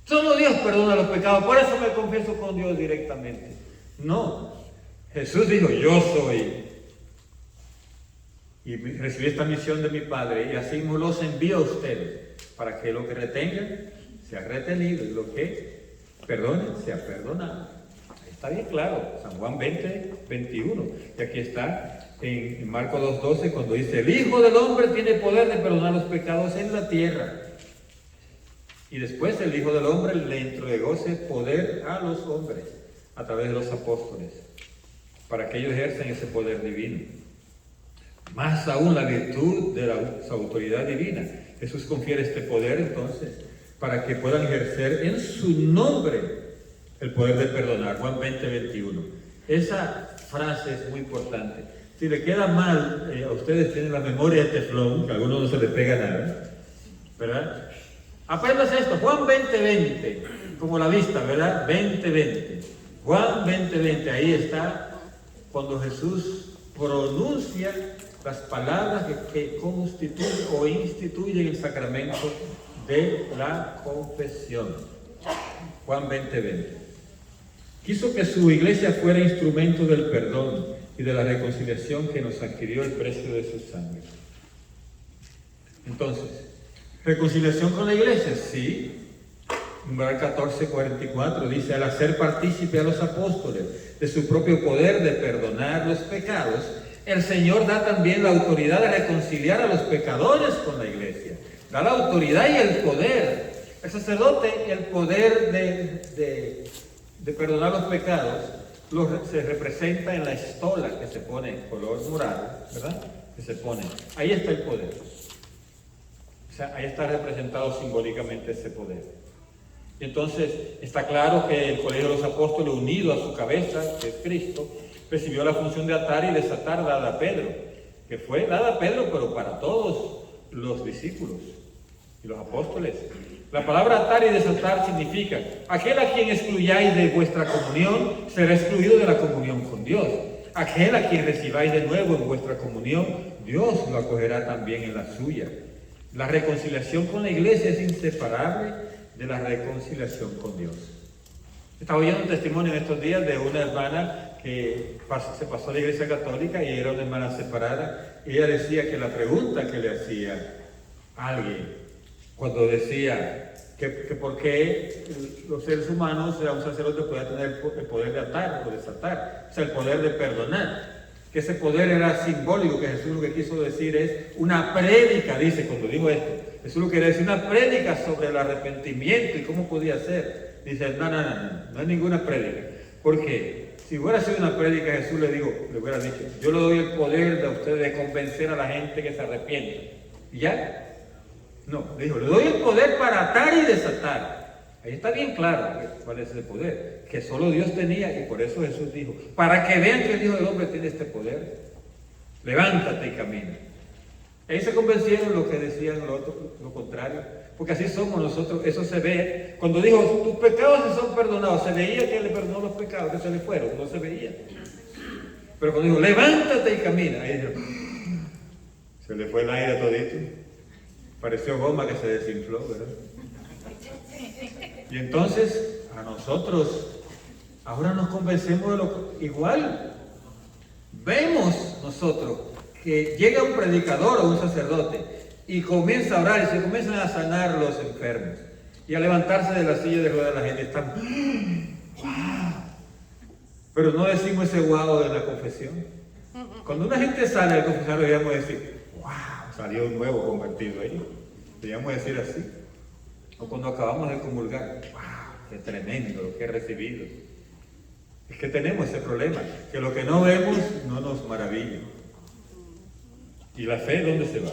Solo Dios perdona los pecados, por eso me confieso con Dios directamente. No, Jesús dijo, yo soy. Y recibí esta misión de mi Padre y así me los envío a ustedes para que lo que retengan sea retenido y lo que perdonen sea perdonado. Está bien claro, San Juan 20, 21. Y aquí está en Marcos 2:12 cuando dice, el Hijo del Hombre tiene poder de perdonar los pecados en la tierra. Y después el Hijo del Hombre le entregó ese poder a los hombres a través de los apóstoles, para que ellos ejerzan ese poder divino. Más aún la virtud de su autoridad divina. Jesús confiere este poder entonces para que puedan ejercer en su nombre el poder de perdonar. Juan 20, 21. Esa frase es muy importante. Si le queda mal, a ustedes tienen la memoria de teflón, que a algunos no se les pega nada, ¿verdad? Apréndase esto, Juan 20, 20, como la vista, ¿verdad? 20, 20. Juan 20, 20, ahí está cuando Jesús pronuncia las palabras que constituyen o instituyen el sacramento de la confesión. Juan 20, 20. Quiso que su iglesia fuera instrumento del perdón y de la reconciliación que nos adquirió el precio de su sangre. Entonces, ¿reconciliación con la iglesia? Sí. Numeral 14:44 dice: al hacer partícipe a los apóstoles de su propio poder de perdonar los pecados, el Señor da también la autoridad de reconciliar a los pecadores con la iglesia. Da la autoridad y el poder. El sacerdote, el poder de perdonar los pecados, se representa en la estola que se pone en color morado, ¿verdad? Que se pone. Ahí está el poder. O sea, ahí está representado simbólicamente ese poder. Y entonces está claro que el colegio de los apóstoles, unido a su cabeza, que es Cristo, recibió la función de atar y desatar dada a Pedro, que fue dada a Pedro, pero para todos los discípulos y los apóstoles. La palabra atar y desatar significa: aquel a quien excluyáis de vuestra comunión será excluido de la comunión con Dios. Aquel a quien recibáis de nuevo en vuestra comunión, Dios lo acogerá también en la suya. La reconciliación con la iglesia es inseparable de la reconciliación con Dios. Estaba oyendo un testimonio en estos días de una hermana que se pasó a la iglesia católica y era una hermana separada. Y ella decía que la pregunta que le hacía a alguien cuando decía que por qué los seres humanos, un sacerdote podía tener el poder de atar o desatar, o sea, el poder de perdonar, que ese poder era simbólico, que Jesús lo que quiso decir es una prédica, dice, cuando digo esto, Jesús lo que quería decir, una prédica sobre el arrepentimiento y cómo podía ser. Dice, no es ninguna prédica. ¿Por qué? Si hubiera sido una prédica, Jesús le hubiera dicho, yo le doy el poder de ustedes de convencer a la gente que se arrepienta. ¿Y ya? No, le dijo, le doy el poder para atar y desatar. Ahí está bien claro cuál es el poder, que solo Dios tenía, y por eso Jesús dijo, para que vean que el Hijo del Hombre tiene este poder, levántate y camina. Ahí se convencieron los que decían lo contrario, porque así somos nosotros, eso se ve. Cuando dijo, tus pecados se son perdonados, se veía que él le perdonó los pecados, que se le fueron, no se veía. Pero cuando dijo, levántate y camina, ahí dijo, se le fue el aire todito. Pareció goma que se desinfló, ¿verdad? Y entonces, a nosotros, ahora nos convencemos de lo igual. Vemos nosotros que llega un predicador o un sacerdote y comienza a orar y se comienzan a sanar los enfermos. Y a levantarse de la silla de ruedas la gente está, ¡wow! Pero no decimos ese wow de la confesión. Cuando una gente sale al confesar, deberíamos decir, ¡wow! Salió un nuevo convertido ahí. Deberíamos decir así. O cuando acabamos de comulgar, ¡wow! ¡Qué tremendo lo que he recibido! Es que tenemos ese problema, que lo que no vemos no nos maravilla. ¿Y la fe dónde se va?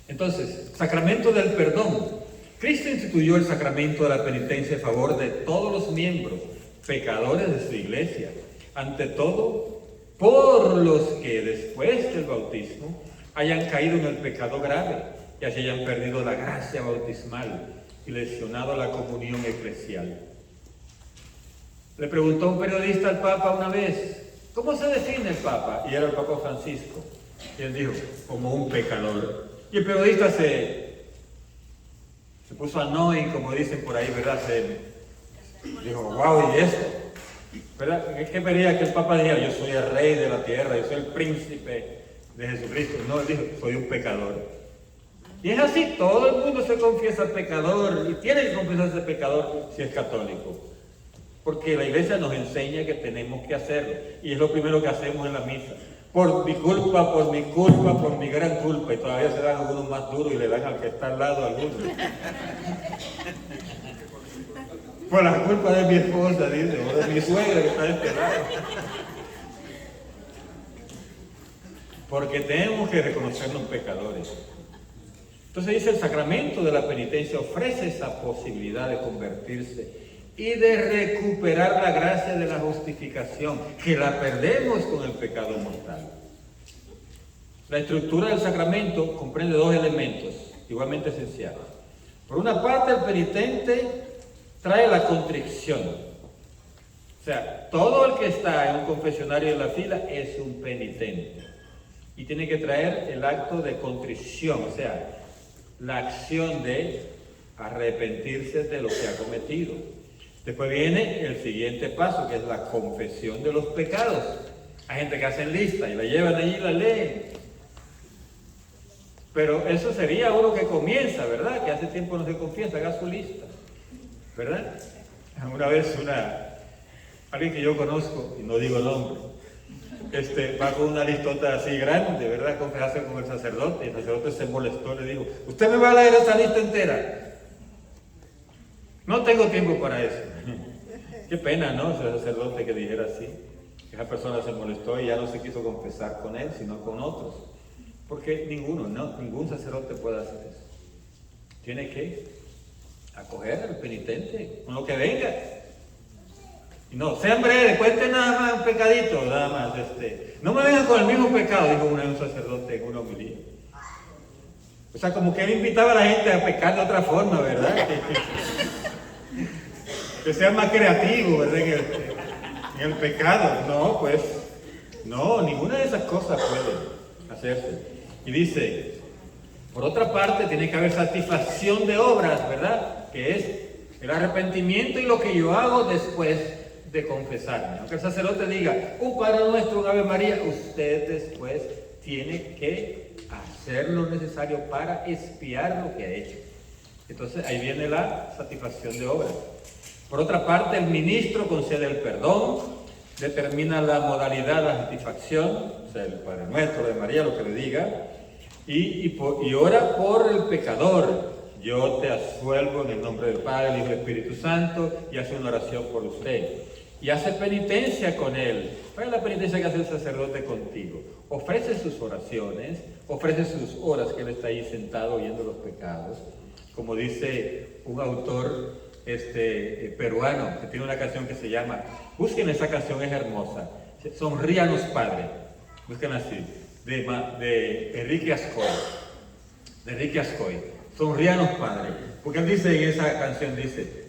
Entonces, sacramento del perdón. Cristo instituyó el sacramento de la penitencia en favor de todos los miembros, pecadores de su iglesia. Ante todo, por los que después del bautismo hayan caído en el pecado grave y así hayan perdido la gracia bautismal y lesionado la comunión eclesial. Le preguntó un periodista al Papa una vez, ¿cómo se define el Papa? Y era el Papa Francisco. Y él dijo, como un pecador. Y el periodista se puso annoying, como dicen por ahí, ¿verdad? Dijo, wow, ¿y esto? ¿Verdad? Es que quería que el Papa dijera, yo soy el rey de la tierra, yo soy el príncipe de Jesucristo. No, él dijo, soy un pecador. Y es así, todo el mundo se confiesa pecador y tiene que confesarse pecador si es católico. Porque la iglesia nos enseña que tenemos que hacerlo. Y es lo primero que hacemos en la misa. Por mi culpa, por mi gran culpa. Y todavía se dan algunos más duros y le dan al que está al lado algunos. Por la culpa de mi esposa, dice, o de mi suegra que está de este lado. Porque tenemos que reconocernos pecadores. Entonces dice, el sacramento de la penitencia ofrece esa posibilidad de convertirse y de recuperar la gracia de la justificación, que la perdemos con el pecado mortal. La estructura del sacramento comprende dos elementos igualmente esenciales. Por una parte, el penitente trae la contrición. O sea, todo el que está en un confesionario de la fila es un penitente. Y tiene que traer el acto de contrición, o sea, la acción de arrepentirse de lo que ha cometido. Después viene el siguiente paso, que es la confesión de los pecados. Hay gente que hacen lista y la llevan allí y la leen. Pero eso sería uno que comienza, ¿verdad? Que hace tiempo no se confiesa, haga su lista. ¿verdad? Una vez alguien que yo conozco, y no digo nombre, va con una listota así grande, ¿verdad? Confesarse con el sacerdote, y el sacerdote se molestó, le dijo, ¿usted me va a leer esa lista entera? No tengo tiempo para eso. Qué pena, ¿no? Ese sacerdote que dijera así. Esa persona se molestó y ya no se quiso confesar con él, sino con otros. Porque ningún sacerdote puede hacer eso. Tiene que acoger al penitente con lo que venga. Y no, sean breves, cuenten nada más un pecadito, nada más. No me vengan con el mismo pecado, dijo un sacerdote en una homilía. O sea, como que él invitaba a la gente a pecar de otra forma, ¿verdad? Que sean más creativos, ¿verdad? En el pecado. No, pues, no, ninguna de esas cosas puede hacerse. Y dice, por otra parte, tiene que haber satisfacción de obras, ¿verdad? Que es el arrepentimiento y lo que yo hago después de confesarme. Aunque el sacerdote diga, un Padre Nuestro, un Ave María, usted después tiene que hacer lo necesario para expiar lo que ha hecho. Entonces, ahí viene la satisfacción de obras. Por otra parte, el ministro concede el perdón, determina la modalidad de la satisfacción, o sea, el Padre Nuestro, de María, lo que le diga, y ora por el pecador. Yo te asuelvo en el nombre del Padre, del Hijo y del Espíritu Santo, y hace una oración por usted. Y hace penitencia con él. ¿Cuál es la penitencia que hace el sacerdote contigo? Ofrece sus oraciones, ofrece sus horas que él está ahí sentado oyendo los pecados. Como dice un autor peruano que tiene una canción que se llama, busquen esa canción, es hermosa, Sonríanos Padre, busquen así, de Enrique Ascoy, Sonríanos Padre, porque él dice en esa canción,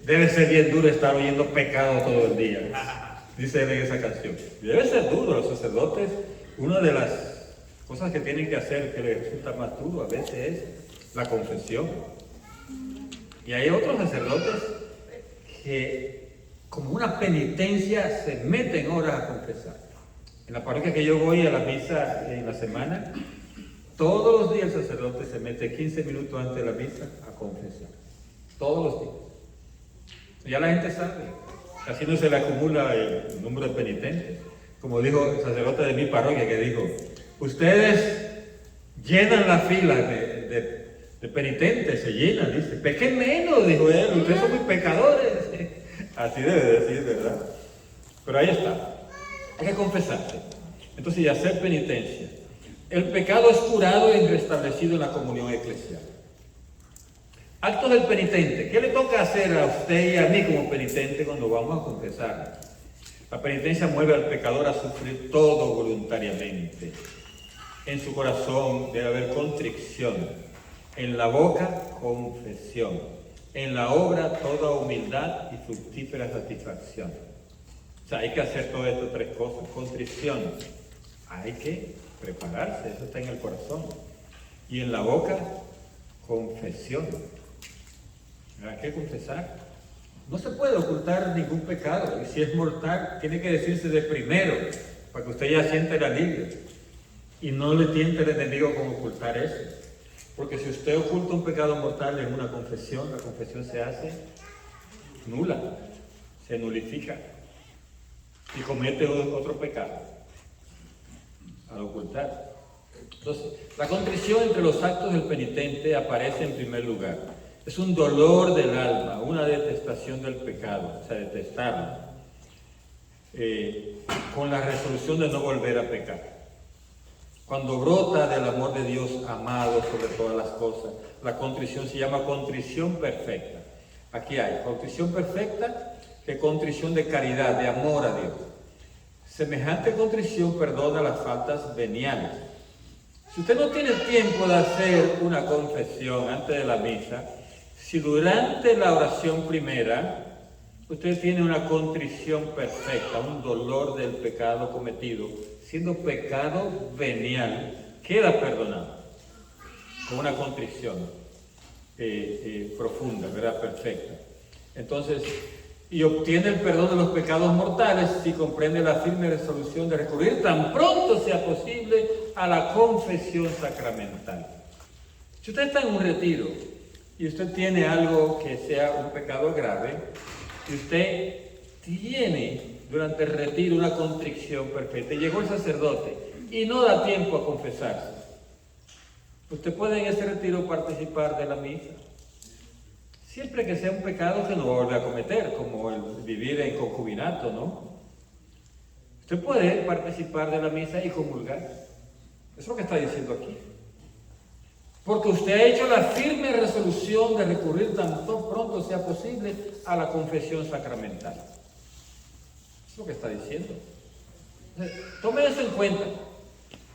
debe ser bien duro estar oyendo pecado todo el día, dice él en esa canción, y debe ser duro. Los sacerdotes, una de las cosas que tienen que hacer que les resulta más duro a veces es la confesión. Y hay otros sacerdotes que, como una penitencia, se meten horas a confesar. En la parroquia que yo voy a la misa en la semana, todos los días el sacerdote se mete 15 minutos antes de la misa a confesar. Todos los días. Ya la gente sabe. Así no se le acumula el número de penitentes. Como dijo el sacerdote de mi parroquia, que dijo, ustedes llenan la fila de penitentes, se llenan, dice, pequen menos, dijo él, ustedes son muy pecadores. Así debe decir, ¿verdad? Pero ahí está, hay que confesarse. Entonces, y hacer penitencia. El pecado es curado y restablecido en la comunión eclesial. Actos del penitente. ¿Qué le toca hacer a usted y a mí como penitente cuando vamos a confesar? La penitencia mueve al pecador a sufrir todo voluntariamente. En su corazón debe haber contrición. En la boca, confesión. En la obra, toda humildad y fructífera satisfacción. O sea, hay que hacer todas estas tres cosas. Contrición. Hay que prepararse, eso está en el corazón. Y en la boca, confesión. Hay que confesar. No se puede ocultar ningún pecado. Y si es mortal, tiene que decirse de primero, para que usted ya sienta el alivio. Y no le tiente el enemigo con ocultar eso. Porque si usted oculta un pecado mortal en una confesión, la confesión se hace nula, se nulifica y comete otro pecado al ocultar. Entonces, la contrición entre los actos del penitente aparece en primer lugar. Es un dolor del alma, una detestación del pecado, o sea, detestarlo, con la resolución de no volver a pecar. Cuando brota del amor de Dios amado sobre todas las cosas, la contrición se llama contrición perfecta. Aquí hay contrición perfecta, que contrición de caridad, de amor a Dios. Semejante contrición perdona las faltas veniales. Si usted no tiene tiempo de hacer una confesión antes de la misa, si durante la oración primera usted tiene una contrición perfecta, un dolor del pecado cometido, siendo pecado venial, queda perdonado con una contrición profunda, ¿verdad? Perfecta. Entonces, y obtiene el perdón de los pecados mortales si comprende la firme resolución de recurrir tan pronto sea posible a la confesión sacramental. Si usted está en un retiro y usted tiene algo que sea un pecado grave, y usted tiene durante el retiro una contrición perfecta, y llegó el sacerdote y no da tiempo a confesarse, usted puede en ese retiro participar de la misa, siempre que sea un pecado que no vuelve a cometer, como el vivir en concubinato, ¿no? Usted puede participar de la misa y comulgar. Eso es lo que está diciendo aquí. Porque usted ha hecho la firme resolución de recurrir tan pronto sea posible a la confesión sacramental. Eso es lo que está diciendo. Tome eso en cuenta.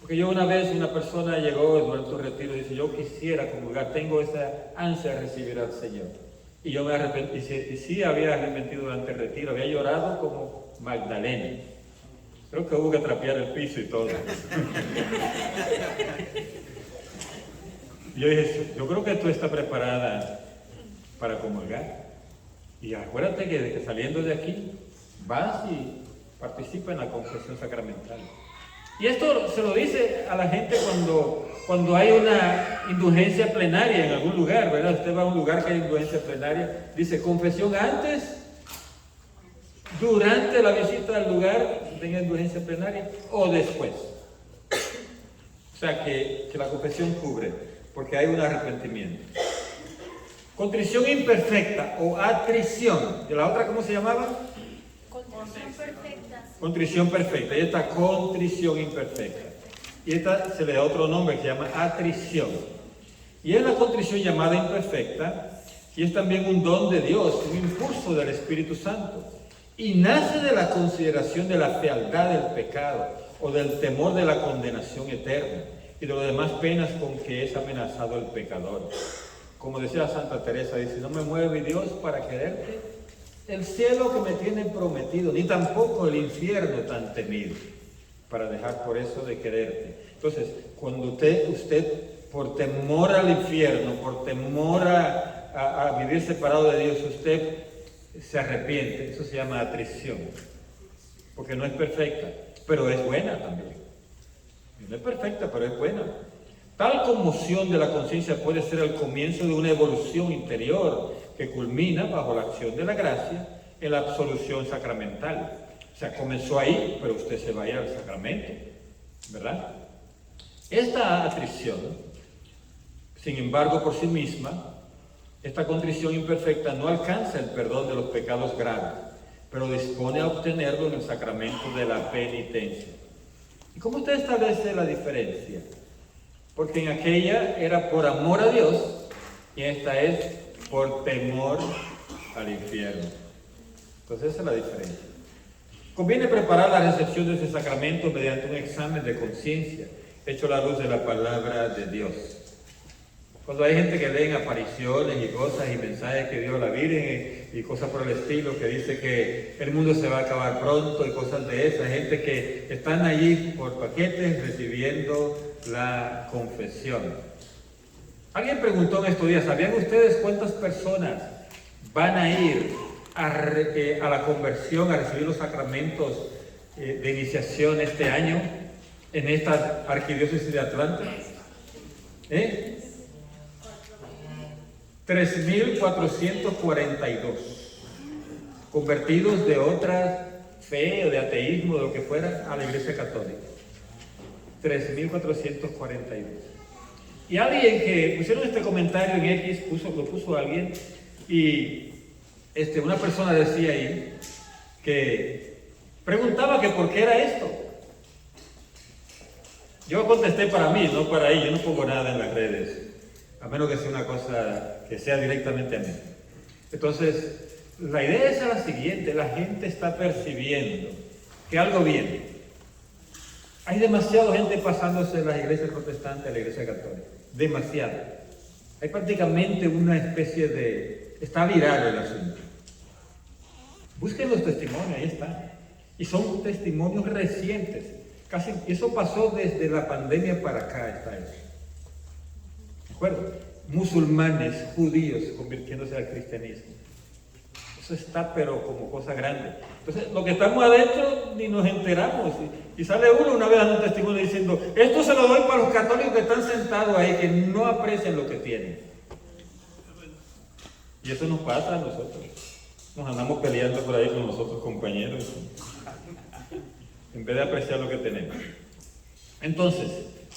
Porque yo una vez, una persona llegó durante un retiro y dice, yo quisiera comulgar, tengo esa ansia de recibir al Señor. Y yo me arrepentí, y sí había arrepentido durante el retiro, había llorado como Magdalena. Creo que hubo que trapear el piso y todo. Yo dije, yo creo que tú estás preparada para comulgar. Y acuérdate que saliendo de aquí, vas y participa en la confesión sacramental. Y esto se lo dice a la gente cuando hay una indulgencia plenaria en algún lugar, ¿verdad? Usted va a un lugar que hay indulgencia plenaria, dice confesión antes, durante la visita al lugar, tenga indulgencia plenaria, o después. O sea que la confesión cubre, porque hay un arrepentimiento. Contrición imperfecta o atrición. ¿Y la otra cómo se llamaba? Contrición perfecta. Contrición perfecta. Y esta contrición imperfecta. Y esta se le da otro nombre que se llama atrición. Y es la contrición llamada imperfecta, y es también un don de Dios, un impulso del Espíritu Santo. Y nace de la consideración de la fealdad del pecado o del temor de la condenación eterna y de las demás penas con que es amenazado el pecador. Como decía Santa Teresa, dice, no me mueve Dios para quererte el cielo que me tiene prometido, ni tampoco el infierno tan temido, para dejar por eso de quererte. Entonces, cuando usted por temor al infierno, por temor a vivir separado de Dios, usted se arrepiente, eso se llama atrición, porque no es perfecta, pero es buena también. No es perfecta, pero es buena. Tal conmoción de la conciencia puede ser el comienzo de una evolución interior que culmina bajo la acción de la gracia en la absolución sacramental. O sea, comenzó ahí, pero usted se va a ir al sacramento, ¿verdad? Esta atrición, sin embargo, por sí misma, esta contrición imperfecta no alcanza el perdón de los pecados graves, pero dispone a obtenerlo en el sacramento de la penitencia. ¿Y cómo usted establece la diferencia? Porque en aquella era por amor a Dios y esta es por temor al infierno. Entonces esa es la diferencia. Conviene preparar la recepción de ese sacramento mediante un examen de conciencia hecho a la luz de la palabra de Dios. Cuando hay gente que leen apariciones y cosas y mensajes que dio la Virgen y cosas por el estilo, que dice que el mundo se va a acabar pronto y cosas de esa, gente que están allí por paquetes recibiendo la confesión. Alguien preguntó en estos días, ¿sabían ustedes cuántas personas van a ir a la conversión, a recibir los sacramentos de iniciación este año en esta arquidiócesis de Atlanta? 3.442 convertidos de otra fe o de ateísmo, de lo que fuera, a la Iglesia Católica. 3.442. Y alguien que pusieron este comentario en X, lo puso alguien, y una persona decía ahí que preguntaba que por qué era esto. Yo contesté para mí, no para ellos, yo no pongo nada en las redes, a menos que sea una cosa que sea directamente a mí. Entonces, la idea es la siguiente: la gente está percibiendo que algo viene. Hay demasiada gente pasándose de las iglesias protestantes a la iglesia católica. Demasiada. Hay prácticamente una especie de... Está viral el asunto. Busquen los testimonios, ahí están. Y son testimonios recientes. Casi, eso pasó desde la pandemia para acá, está eso. ¿De acuerdo? Musulmanes, judíos convirtiéndose al cristianismo. Eso está pero como cosa grande. Entonces, lo que estamos adentro ni nos enteramos. Y sale uno una vez dando un testimonio diciendo, esto se lo doy para los católicos que están sentados ahí, que no aprecian lo que tienen. Y eso nos pasa a nosotros. Nos andamos peleando por ahí con los otros compañeros, en vez de apreciar lo que tenemos. Entonces,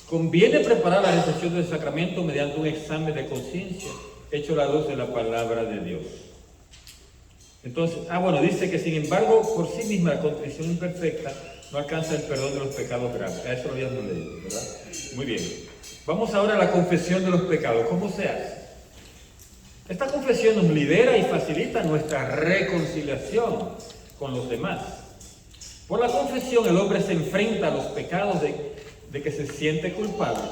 conviene preparar la recepción del sacramento mediante un examen de conciencia hecho a la luz de la palabra de Dios. Entonces, dice que sin embargo, por sí misma la contrición imperfecta no alcanza el perdón de los pecados graves. A eso lo habíamos leído, ¿verdad? Muy bien. Vamos ahora a la confesión de los pecados. ¿Cómo se hace? Esta confesión nos libera y facilita nuestra reconciliación con los demás. Por la confesión el hombre se enfrenta a los pecados de que se siente culpable.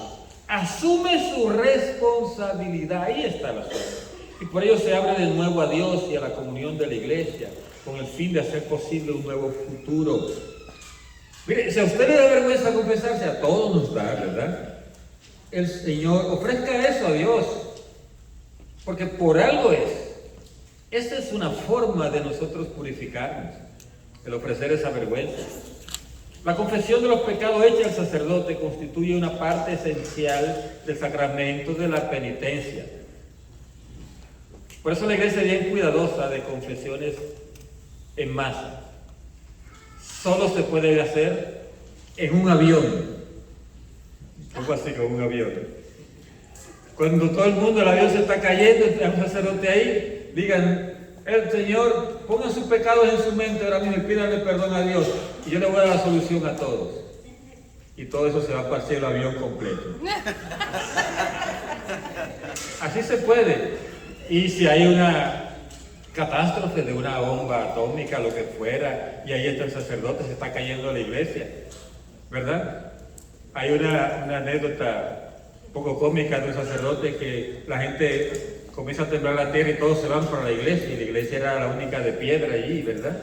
Asume su responsabilidad. Ahí está la cosa. Y por ello se abre de nuevo a Dios y a la comunión de la iglesia, con el fin de hacer posible un nuevo futuro. Mire, si a usted le da vergüenza confesarse, a todos nos da, ¿verdad? El Señor, ofrezca eso a Dios, porque por algo es. Esta es una forma de nosotros purificarnos, el ofrecer esa vergüenza. La confesión de los pecados hecha al sacerdote constituye una parte esencial del sacramento de la penitencia. Por eso la iglesia es bien cuidadosa de confesiones en masa. Solo se puede hacer en un avión. ¿Cómo así con un avión? Cuando todo el mundo, el avión se está cayendo, hay un sacerdote ahí, digan, el Señor, pongan sus pecados en su mente ahora mismo y pídanle perdón a Dios. Y yo le voy a dar la solución a todos. Y todo eso se va para el cielo, avión completo. Así se puede. Y si hay una catástrofe de una bomba atómica, lo que fuera, y ahí está el sacerdote, se está cayendo la iglesia, ¿verdad? Hay una anécdota un poco cómica de un sacerdote que la gente comienza a temblar la tierra y todos se van para la iglesia, y la iglesia era la única de piedra allí, ¿verdad?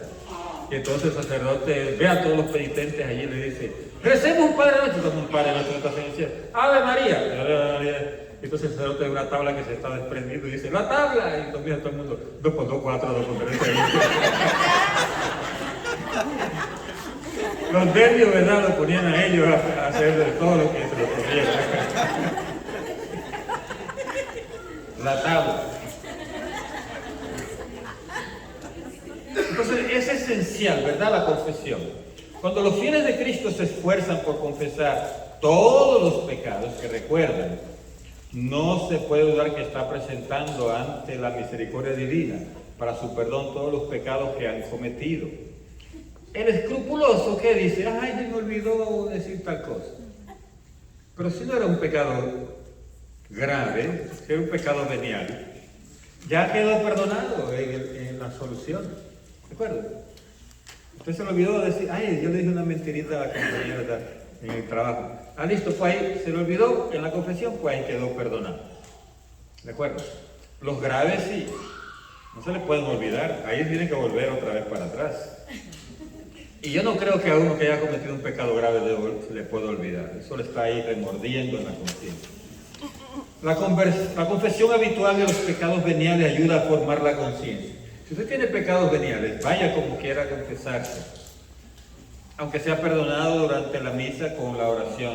Y entonces el sacerdote ve a todos los penitentes allí y le dice, recemos un Padre Nuestro, como un Padre Nuestro está en el cielo, Ave María, Ave María. Entonces el sacerdote ve una tabla que se está desprendiendo y dice, ¡la tabla! Y entonces todo el mundo, 2 por 2, 4, 2 por 3. Los nervios, ¿verdad?, lo ponían a ellos a hacer de todo lo que se les ocurriera. La tabla. Entonces es esencial, ¿verdad?, la confesión. Cuando los fieles de Cristo se esfuerzan por confesar todos los pecados que recuerdan, no se puede dudar que está presentando ante la misericordia divina para su perdón todos los pecados que han cometido. El escrupuloso que dice, ay, se me olvidó decir tal cosa. Pero si no era un pecado grave, si era un pecado venial, ya quedó perdonado en la solución. ¿De acuerdo? Usted se le olvidó decir, ay, yo le dije una mentirita a la compañera en el trabajo. Ah, listo, pues ahí se le olvidó en la confesión, pues ahí quedó perdonado. ¿De acuerdo? Los graves sí, no se le pueden olvidar, ahí tienen que volver otra vez para atrás. Y yo no creo que a uno que haya cometido un pecado grave se le pueda olvidar, eso le está ahí remordiendo en la conciencia. La confesión habitual de los pecados veniales ayuda a formar la conciencia. Si usted tiene pecados veniales, vaya como quiera a confesarse, aunque sea perdonado durante la misa con la oración,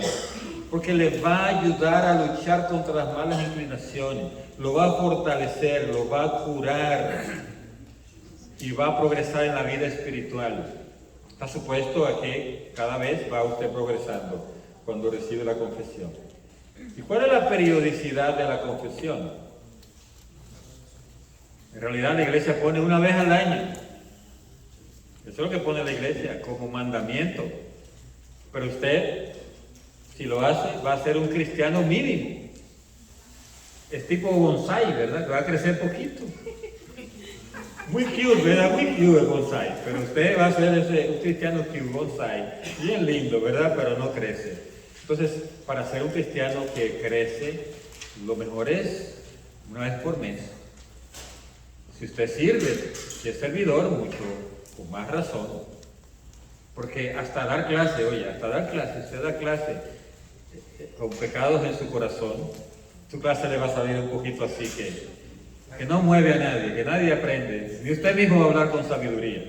porque le va a ayudar a luchar contra las malas inclinaciones, lo va a fortalecer, lo va a curar y va a progresar en la vida espiritual. Está supuesto a que cada vez va usted progresando cuando recibe la confesión. ¿Y cuál es la periodicidad de la confesión? En realidad la iglesia pone una vez al año. Eso es lo que pone la iglesia como mandamiento. Pero usted, si lo hace, va a ser un cristiano mínimo. Es tipo bonsai, ¿verdad? Que va a crecer poquito. Muy cute, ¿verdad? Muy cute el bonsai. Pero usted va a ser un cristiano cute, bonsai. Bien lindo, ¿verdad? Pero no crece. Entonces, para ser un cristiano que crece, lo mejor es una vez por mes. Si usted sirve, si es servidor, mucho, con más razón. Porque hasta dar clase, usted da clase con pecados en su corazón, su clase le va a salir un poquito así que no mueve a nadie, que nadie aprende, ni usted mismo va a hablar con sabiduría,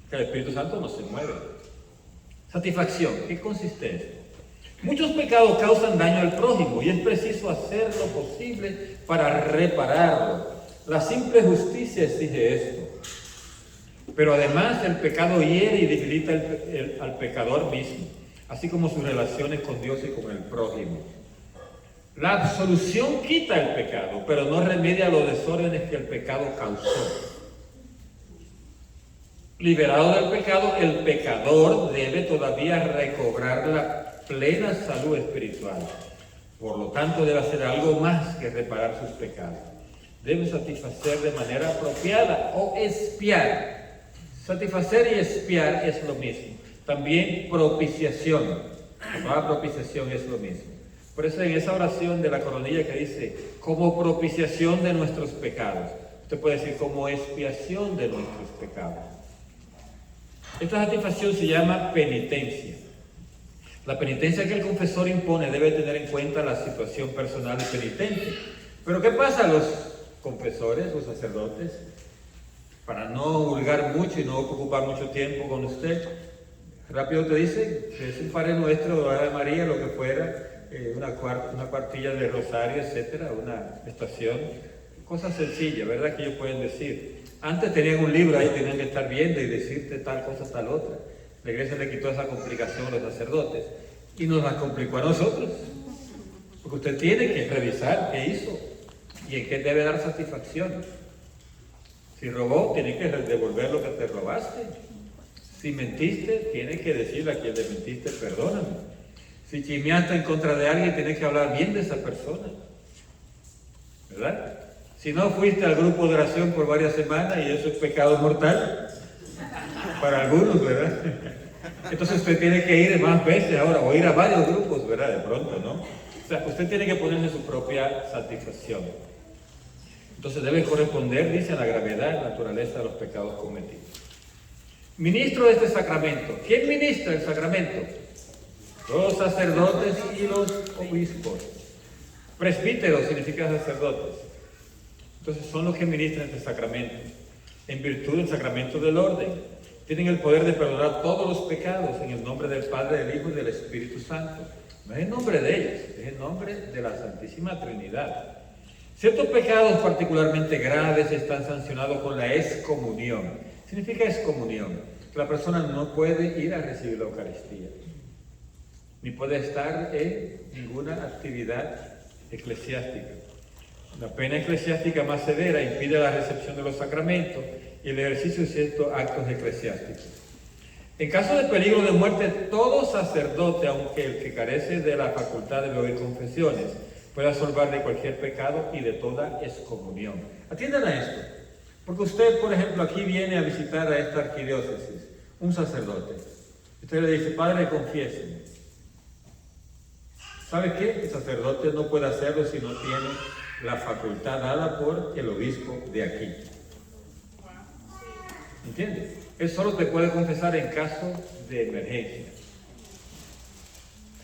que el Espíritu Santo no se mueve. Satisfacción, ¿qué consiste esto? Muchos pecados causan daño al prójimo y es preciso hacer lo posible para repararlo. La simple justicia exige esto. Pero además el pecado hiere y debilita al pecador mismo, así como sus relaciones con Dios y con el prójimo. La absolución quita el pecado, pero no remedia los desórdenes que el pecado causó. Liberado del pecado, el pecador debe todavía recobrar la plena salud espiritual. Por lo tanto, debe hacer algo más que reparar sus pecados. Debe satisfacer de manera apropiada o expiar. Satisfacer y expiar es lo mismo. También propiciación. La palabra propiciación es lo mismo. Por eso en esa oración de la coronilla que dice, como propiciación de nuestros pecados. Usted puede decir como expiación de nuestros pecados. Esta satisfacción se llama penitencia. La penitencia que el confesor impone debe tener en cuenta la situación personal y penitente. Pero ¿qué pasa a los confesores, los sacerdotes? Para no vulgar mucho y no ocupar mucho tiempo con usted, rápido te dice que es un Padre Nuestro, Ave María, lo que fuera, una cuartilla de rosario, etcétera, una estación, cosas sencillas, ¿verdad? Que ellos pueden decir. Antes tenían un libro ahí, tenían que estar viendo y decirte tal cosa, tal otra. La iglesia le quitó esa complicación a los sacerdotes y nos la complicó a nosotros. Porque usted tiene que revisar qué hizo y en qué debe dar satisfacción. Si robó, tiene que devolver lo que te robaste. Si mentiste, tiene que decirle a quien le mentiste, perdóname. Si chismeaste en contra de alguien, tienes que hablar bien de esa persona. ¿Verdad? Si no fuiste al grupo de oración por varias semanas y eso es pecado mortal, para algunos, ¿verdad? Entonces usted tiene que ir más veces ahora, o ir a varios grupos, ¿verdad? De pronto, ¿no? O sea, usted tiene que ponerse su propia satisfacción. Entonces debe corresponder, dice, a la gravedad y la naturaleza de los pecados cometidos. Ministro de este sacramento. ¿Quién ministra el sacramento? Los sacerdotes y los obispos. Presbíteros significa sacerdotes. Entonces son los que ministran este sacramento. En virtud del sacramento del orden. Tienen el poder de perdonar todos los pecados en el nombre del Padre, del Hijo y del Espíritu Santo. No es el nombre de ellos, es el nombre de la Santísima Trinidad. Ciertos pecados particularmente graves están sancionados con la excomunión. Significa excomunión, que la persona no puede ir a recibir la Eucaristía, ni puede estar en ninguna actividad eclesiástica. La pena eclesiástica más severa impide la recepción de los sacramentos y el ejercicio de ciertos actos eclesiásticos. En caso de peligro de muerte, todo sacerdote, aunque el que carece de la facultad de oír confesiones, puede absolver de cualquier pecado y de toda excomunión. Atiendan a esto, porque usted, por ejemplo, aquí viene a visitar a esta arquidiócesis, un sacerdote. Usted le dice, Padre, confiéseme. ¿Sabe qué? El sacerdote no puede hacerlo si no tiene la facultad dada por el obispo de aquí. ¿Entiendes? Él solo te puede confesar en caso de emergencia.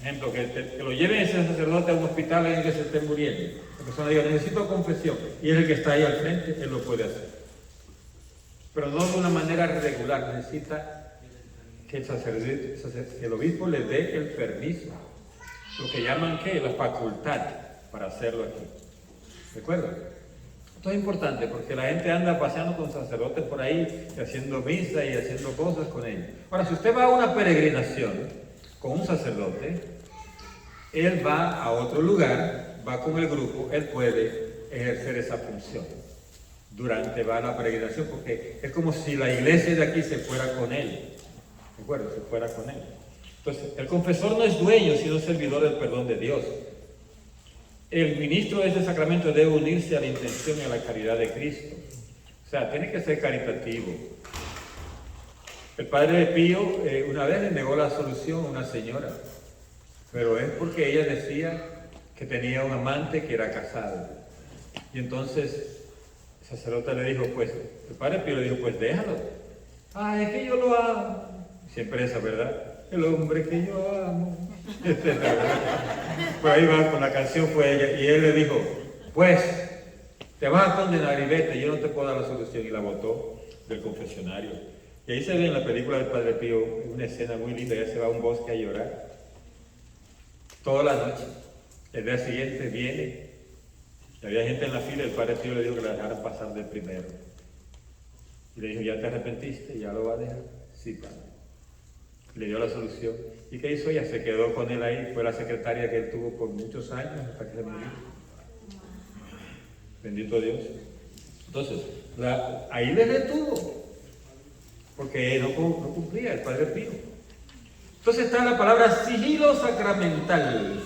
Ejemplo, que lo lleven ese sacerdote a un hospital en el que se esté muriendo. La persona diga, necesito confesión, y es el que está ahí al frente, él lo puede hacer. Pero no de una manera regular, necesita que el sacerdote, que el obispo le dé el permiso, lo que llaman ¿qué? La facultad para hacerlo aquí. ¿Recuerdan? Esto es importante porque la gente anda paseando con sacerdotes por ahí, y haciendo misa y haciendo cosas con ellos. Ahora, si usted va a una peregrinación con un sacerdote, él va a otro lugar, va con el grupo, él puede ejercer esa función va a la peregrinación, porque es como si la iglesia de aquí se fuera con él. ¿De acuerdo? Se fuera con él. Entonces, el confesor no es dueño, sino servidor del perdón de Dios. El ministro de este sacramento debe unirse a la intención y a la caridad de Cristo. O sea, tiene que ser caritativo. El padre Pío una vez le negó la absolución a una señora, pero es porque ella decía que tenía un amante que era casado. Y entonces el sacerdote le dijo, pues, el padre Pío le dijo, pues déjalo. Ah, es que yo lo amo. Siempre esa, ¿verdad? El hombre que yo amo. Por ahí va, con la canción fue ella, y él le dijo, pues, te vas a condenar y vete, yo no te puedo dar la solución, y la botó del confesionario. Y ahí se ve en la película del Padre Pío una escena muy linda, ella se va a un bosque a llorar toda la noche. El día siguiente viene Y había gente en la fila y el Padre Pío le dijo que la dejaran pasar del primero. Y le dijo, ¿ya te arrepentiste? ¿Ya lo vas a dejar? Sí, Padre. Le dio la solución. ¿Y qué hizo ella? Se quedó con él ahí. Fue la secretaria que él tuvo por muchos años hasta que se murió. Bendito Dios. Entonces, ahí le detuvo. Porque no cumplía el Padre Pío. Entonces está la palabra sigilo sacramental.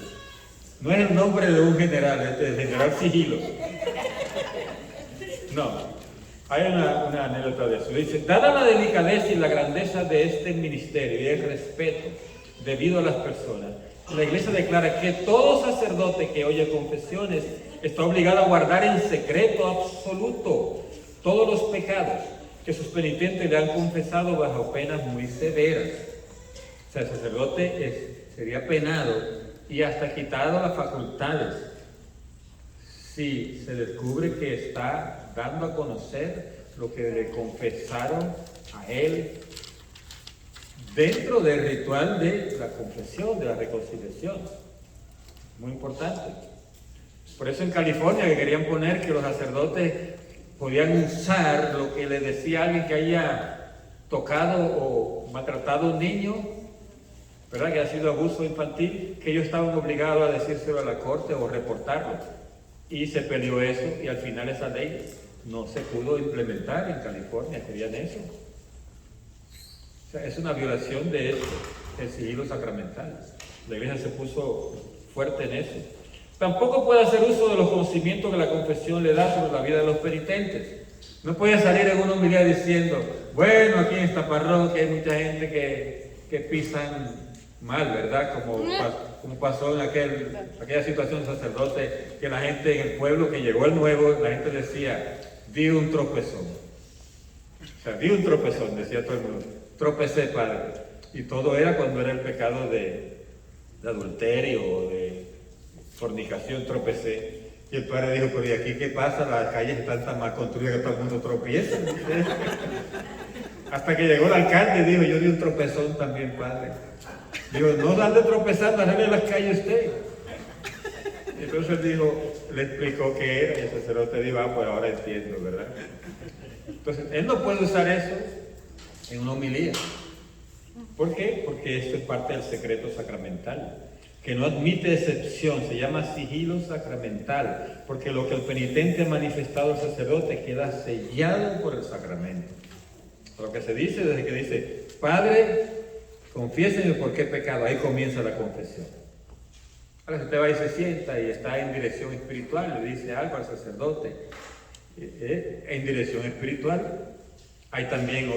No es el nombre de un general, el general Sigilo. No, hay una anécdota de eso. Dice, dada la delicadeza y la grandeza de este ministerio y el respeto debido a las personas, la Iglesia declara que todo sacerdote que oye confesiones está obligado a guardar en secreto absoluto todos los pecados que sus penitentes le han confesado bajo penas muy severas. O sea, el sacerdote sería penado y hasta quitado las facultades si se descubre que está dando a conocer lo que le confesaron a él dentro del ritual de la confesión, de la reconciliación. Muy importante. Por eso en California que querían poner que los sacerdotes podían usar lo que le decía a alguien que haya tocado o maltratado a un niño, ¿verdad? Que ha sido abuso infantil, que ellos estaban obligados a decírselo a la corte o reportarlo. Y se peleó eso y al final esa ley no se pudo implementar en California, querían eso. O sea, es una violación de esto, el sigilo sacramental. La Iglesia se puso fuerte en eso. Tampoco puede hacer uso de los conocimientos que la confesión le da sobre la vida de los penitentes. No puede salir en una homilía diciendo, bueno, aquí en esta parroquia hay mucha gente que pisan mal, ¿verdad? Como pasó en aquella situación de sacerdote, que la gente en el pueblo que llegó el nuevo, la gente decía, di un tropezón. O sea, di un tropezón, decía todo el mundo. Tropecé, Padre. Y todo era cuando era el pecado de adulterio o de fornicación, tropecé. Y el Padre dijo, pero ¿y aquí qué pasa? Las calles están tan mal construidas que todo el mundo tropieza. Hasta que llegó el alcalde y dijo, yo di un tropezón también, Padre. Digo, no ande tropezando, arregle las calles usted. Entonces dijo, le explicó qué era y el sacerdote dijo, pues ahora entiendo, ¿verdad? Entonces, él no puede usar eso en una homilía. ¿Por qué? Porque esto es parte del secreto sacramental, que no admite excepción, se llama sigilo sacramental, porque lo que el penitente ha manifestado al sacerdote queda sellado por el sacramento. Lo que se dice desde que dice, Padre, confiéseme por qué he pecado, ahí comienza la confesión. Ahora si usted va y se sienta y está en dirección espiritual, le dice algo al sacerdote, en dirección espiritual, hay también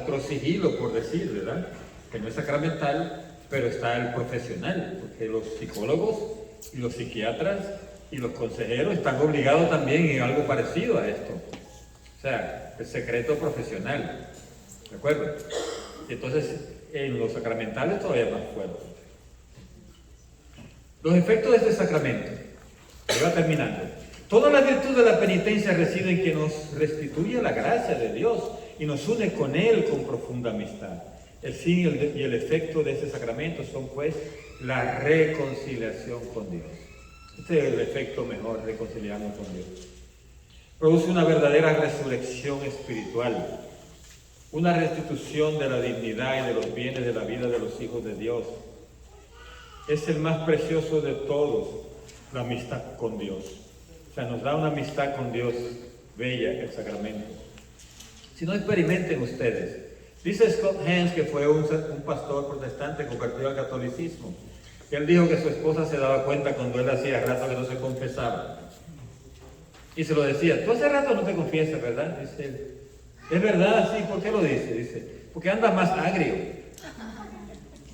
otro sigilo por decir, ¿verdad? Que no es sacramental, pero está el profesional, porque los psicólogos y los psiquiatras y los consejeros están obligados también en algo parecido a esto. O sea, el secreto profesional, ¿de acuerdo? Entonces, en los sacramentales todavía es más fuerte. Los efectos de este sacramento, que va terminando. Toda la virtud de la penitencia reside en que nos restituye la gracia de Dios y nos une con Él con profunda amistad. El fin y el efecto de este sacramento son pues la reconciliación con Dios. Este es el efecto mejor, reconciliarnos con Dios. Produce una verdadera resurrección espiritual, una restitución de la dignidad y de los bienes de la vida de los hijos de Dios. Es el más precioso de todos, la amistad con Dios. O sea, nos da una amistad con Dios bella el sacramento. Si no, experimenten ustedes. Dice Scott Hens, que fue un pastor protestante convertido al catolicismo. Él dijo que su esposa se daba cuenta cuando él hacía rato que no se confesaba. Y se lo decía, tú hace rato no te confiesas, ¿verdad? Dice él. Es verdad, sí, ¿por qué lo dice? Dice, porque anda más agrio,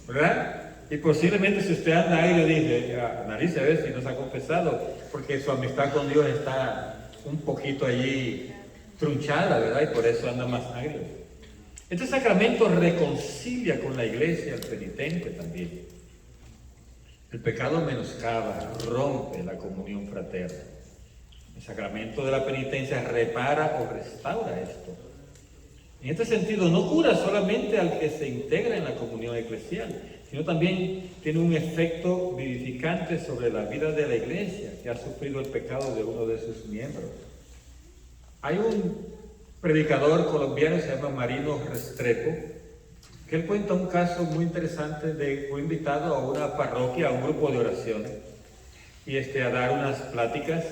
¿verdad? Y posiblemente si usted anda agrio, dice, analice a ver si no se ha confesado, porque su amistad con Dios está un poquito allí trunchada, ¿verdad? Y por eso anda más agrio. Este sacramento reconcilia con la iglesia al penitente también. El pecado menoscaba, rompe la comunión fraterna. El sacramento de la penitencia repara o restaura esto. En este sentido, no cura solamente al que se integra en la comunión eclesial, sino también tiene un efecto vivificante sobre la vida de la iglesia que ha sufrido el pecado de uno de sus miembros. Hay un predicador colombiano, se llama Marino Restrepo, que él cuenta un caso muy interesante de un invitado a una parroquia, a un grupo de oración, y a dar unas pláticas,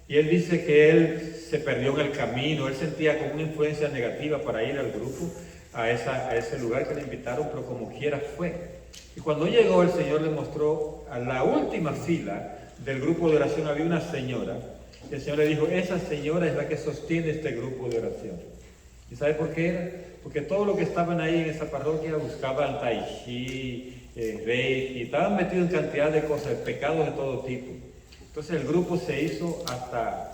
y él dice que él se perdió en el camino, él sentía como una influencia negativa para ir al grupo, a ese lugar que le invitaron, pero como quiera fue. Y cuando llegó, el Señor le mostró a la última fila del grupo de oración había una señora, y el Señor le dijo, esa señora es la que sostiene este grupo de oración. ¿Y sabe por qué era? Porque todos los que estaban ahí en esa parroquia buscaban tai chi, reiki, estaban metidos en cantidad de cosas, pecados de todo tipo. Entonces el grupo se hizo hasta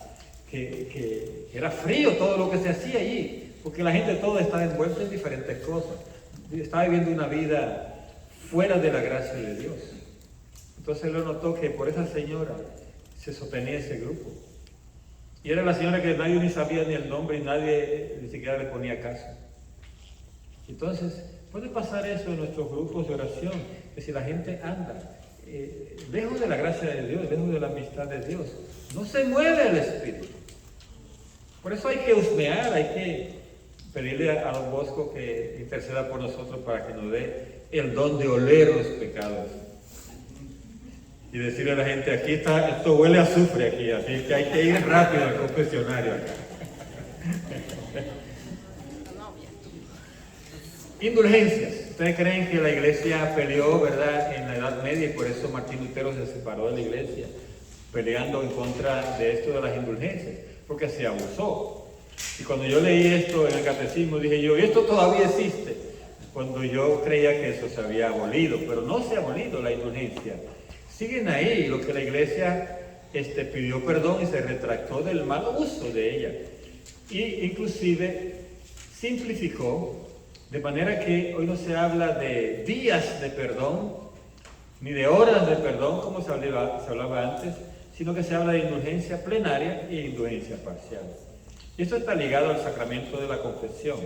que era frío todo lo que se hacía allí, porque la gente toda estaba envuelta en diferentes cosas, estaba viviendo una vida fuera de la gracia de Dios. Entonces él notó que por esa señora se sostenía ese grupo. Y era la señora que nadie ni sabía ni el nombre y nadie ni siquiera le ponía caso. Entonces, puede pasar eso en nuestros grupos de oración, que si la gente anda lejos de la gracia de Dios, lejos de la amistad de Dios, no se mueve el Espíritu. Por eso hay que husmear, hay que pedirle a don Bosco que interceda por nosotros para que nos dé el don de oler los pecados. Y decirle a la gente, aquí está, esto huele a azufre aquí, así que hay que ir rápido al confesionario acá. Indulgencias. Ustedes creen que la iglesia peleó, ¿verdad?, en la Edad Media y por eso Martín Lutero se separó de la iglesia, peleando en contra de esto de las indulgencias, porque se abusó. Y cuando yo leí esto en el catecismo, dije yo, esto todavía existe, cuando yo creía que eso se había abolido, pero no se ha abolido la indulgencia. Siguen ahí, lo que la iglesia pidió perdón y se retractó del mal uso de ella. Y inclusive simplificó, de manera que hoy no se habla de días de perdón, ni de horas de perdón, como se hablaba antes, sino que se habla de indulgencia plenaria e indulgencia parcial. Y esto está ligado al sacramento de la confesión.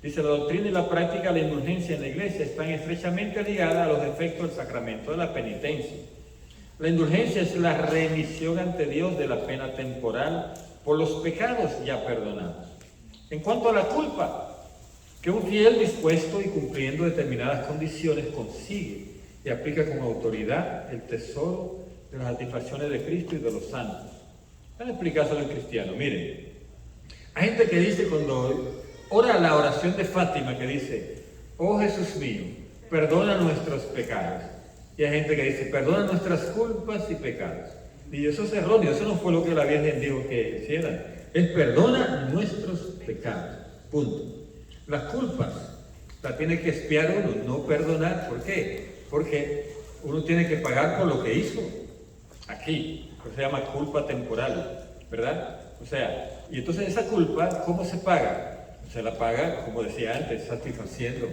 Dice, la doctrina y la práctica de la indulgencia en la iglesia están estrechamente ligadas a los efectos del sacramento de la penitencia. La indulgencia es la remisión ante Dios de la pena temporal por los pecados ya perdonados. En cuanto a la culpa, que un fiel dispuesto y cumpliendo determinadas condiciones consigue y aplica con autoridad el tesoro de las satisfacciones de Cristo y de los santos. Voy a explicar eso en cristiano. Miren, hay gente que dice cuando ora la oración de Fátima, que dice, oh Jesús mío, perdona nuestros pecados. Y hay gente que dice, perdona nuestras culpas y pecados. Y eso es erróneo, eso no fue lo que la Virgen dijo que hicieran. Es perdona nuestros pecados. Punto. Las culpas las tiene que expiar uno, no perdonar. ¿Por qué? Porque uno tiene que pagar por lo que hizo aquí. Eso se llama culpa temporal, ¿verdad? O sea, y entonces esa culpa, ¿cómo se paga? Se la paga, como decía antes, satisfaciendo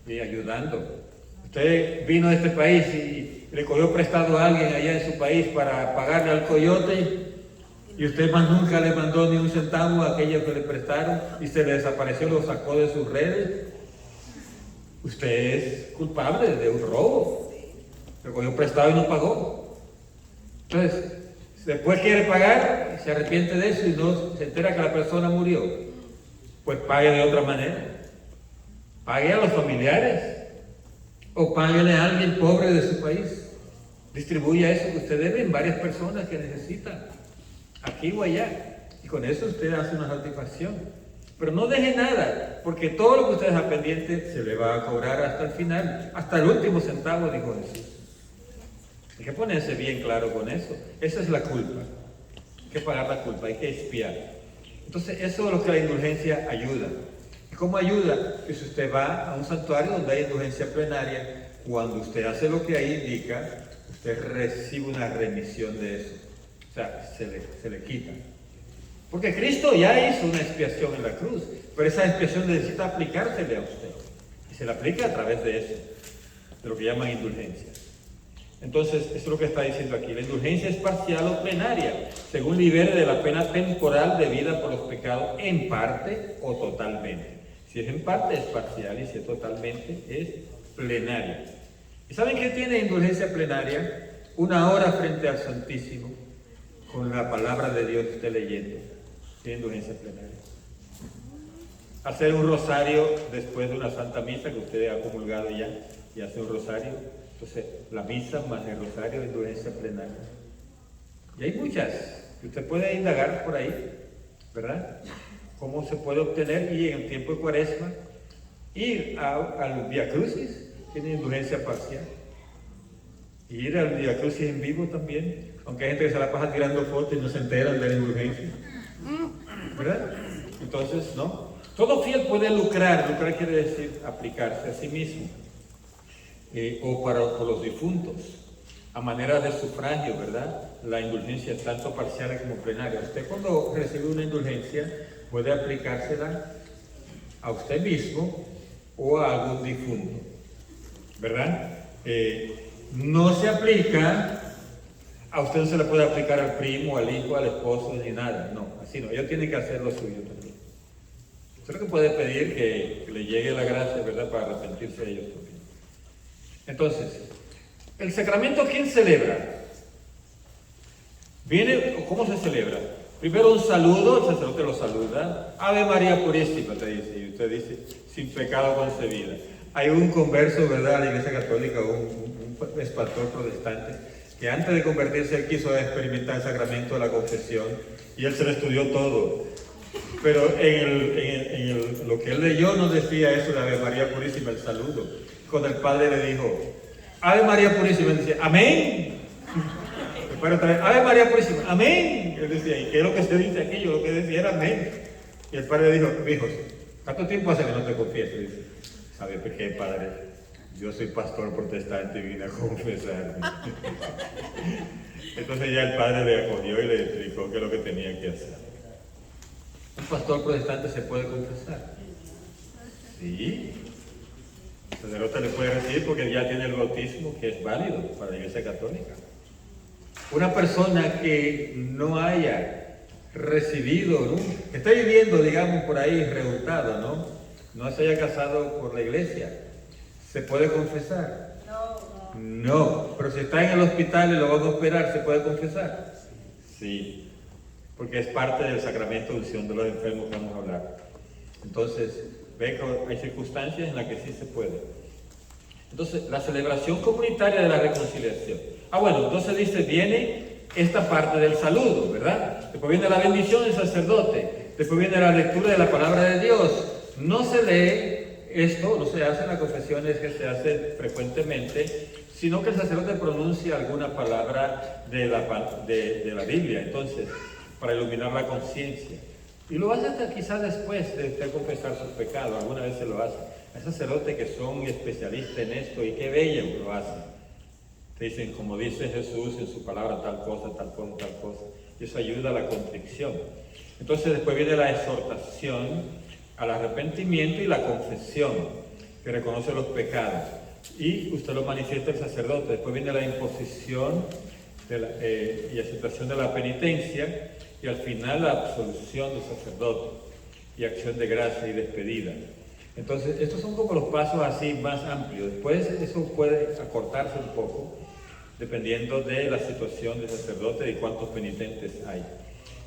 y ayudando. Usted vino a este país y le cogió prestado a alguien allá en su país para pagarle al coyote y usted más nunca le mandó ni un centavo a aquellos que le prestaron y se le desapareció, lo sacó de sus redes. Usted es culpable de un robo. Le cogió prestado y no pagó. Entonces, después quiere pagar, se arrepiente de eso y no se entera que la persona murió. Pues pague de otra manera. Pague a los familiares. O páguele a alguien pobre de su país. Distribuya eso que usted debe en varias personas que necesitan, aquí o allá. Y con eso usted hace una satisfacción. Pero no deje nada, porque todo lo que usted deja pendiente se le va a cobrar hasta el final, hasta el último centavo, dijo Jesús. Hay que ponerse bien claro con eso. Esa es la culpa. Hay que pagar la culpa, hay que expiar. Entonces, eso es lo que la indulgencia ayuda. ¿Cómo ayuda? Que si usted va a un santuario donde hay indulgencia plenaria, cuando usted hace lo que ahí indica, usted recibe una remisión de eso. O sea, se le quita. Porque Cristo ya hizo una expiación en la cruz, pero esa expiación necesita aplicársele a usted. Y se le aplica a través de eso, de lo que llaman indulgencia. Entonces, eso es lo que está diciendo aquí. La indulgencia es parcial o plenaria, según libere de la pena temporal debida por los pecados en parte o totalmente. Si es en parte es parcial y si es totalmente es plenaria. ¿Y saben qué tiene indulgencia plenaria? Una hora frente al Santísimo, con la palabra de Dios esté leyendo. Tiene indulgencia plenaria. Hacer un rosario después de una Santa Misa que usted ha comulgado ya y hace un rosario. Entonces, la misa más el rosario de indulgencia plenaria. Y hay muchas que usted puede indagar por ahí, ¿verdad? Cómo se puede obtener, y en el tiempo de Cuaresma ir al Via Crucis, tiene indulgencia parcial. Y ir al Via Crucis en vivo también, aunque hay gente que se la pasa tirando fotos y no se enteran de la indulgencia, ¿verdad? Entonces, no. Todo fiel puede lucrar. Lucrar quiere decir aplicarse a sí mismo, o por los difuntos, a manera de sufragio, ¿verdad? La indulgencia es tanto parcial como plenaria. Usted, cuando recibe una indulgencia, puede aplicársela a usted mismo o a algún difunto, ¿verdad? No se aplica, a usted no se le puede aplicar al primo, al hijo, al esposo, ni nada, no, así no. Ellos tienen que hacer lo suyo también. Usted lo que puede pedir que le llegue la gracia, ¿verdad?, para arrepentirse de ellos también. Entonces, ¿el sacramento quién celebra? ¿Cómo se celebra? Primero un saludo, el sacerdote lo saluda. Ave María Purísima, te dice, y usted dice, sin pecado concebida. Hay un converso, ¿verdad?, a la Iglesia Católica, un pastor protestante, que antes de convertirse él quiso experimentar el sacramento de la confesión, y él se lo estudió todo. Pero lo que él leyó no decía eso de Ave María Purísima, el saludo. Cuando el padre le dijo, Ave María Purísima, él decía, amén. El padre otra vez, Ave María Purísima, amén. Él decía, ¿y qué es lo que se dice aquí? Yo lo que decía era amén. Y el padre dijo, hijos, ¿cuánto tiempo hace que no te confieso? Dice, ¿sabe por qué, padre? Yo soy pastor protestante y vine a confesarme. Entonces ya el padre le acogió y le explicó qué es lo que tenía que hacer. ¿Un pastor protestante se puede confesar? Sí. El sacerdote le puede recibir porque ya tiene el bautismo, que es válido para la Iglesia Católica. Una persona que no haya recibido, ¿no?, que esté viviendo, digamos, por ahí rehurtado, no se haya casado por la Iglesia, ¿se puede confesar? No. Pero si está en el hospital y lo van a operar, ¿se puede confesar? Sí. Porque es parte del sacramento de unción de los enfermos que vamos a hablar. Entonces, ve que hay circunstancias en las que sí se puede. Entonces, la celebración comunitaria de la reconciliación. Bueno, entonces dice, viene esta parte del saludo, ¿verdad? Después viene la bendición del sacerdote. Después viene la lectura de la palabra de Dios. No se lee esto, no se hace en las confesiones que se hace frecuentemente, sino que el sacerdote pronuncia alguna palabra de la Biblia. Entonces, para iluminar la conciencia. Y lo hace hasta quizás después de usted confesar sus pecados. Alguna vez se lo hace. Hay sacerdotes que son especialistas en esto y qué bello lo hacen. Te dicen, como dice Jesús en su palabra, tal cosa, tal cosa, tal cosa. Y eso ayuda a la contrición. Entonces después viene la exhortación al arrepentimiento y la confesión, que reconoce los pecados. Y usted lo manifiesta el sacerdote. Después viene la imposición y aceptación de la penitencia, y al final la absolución del sacerdote y acción de gracia y despedida. Entonces, estos son como los pasos así más amplios. Después eso puede acortarse un poco, dependiendo de la situación del sacerdote y cuántos penitentes hay.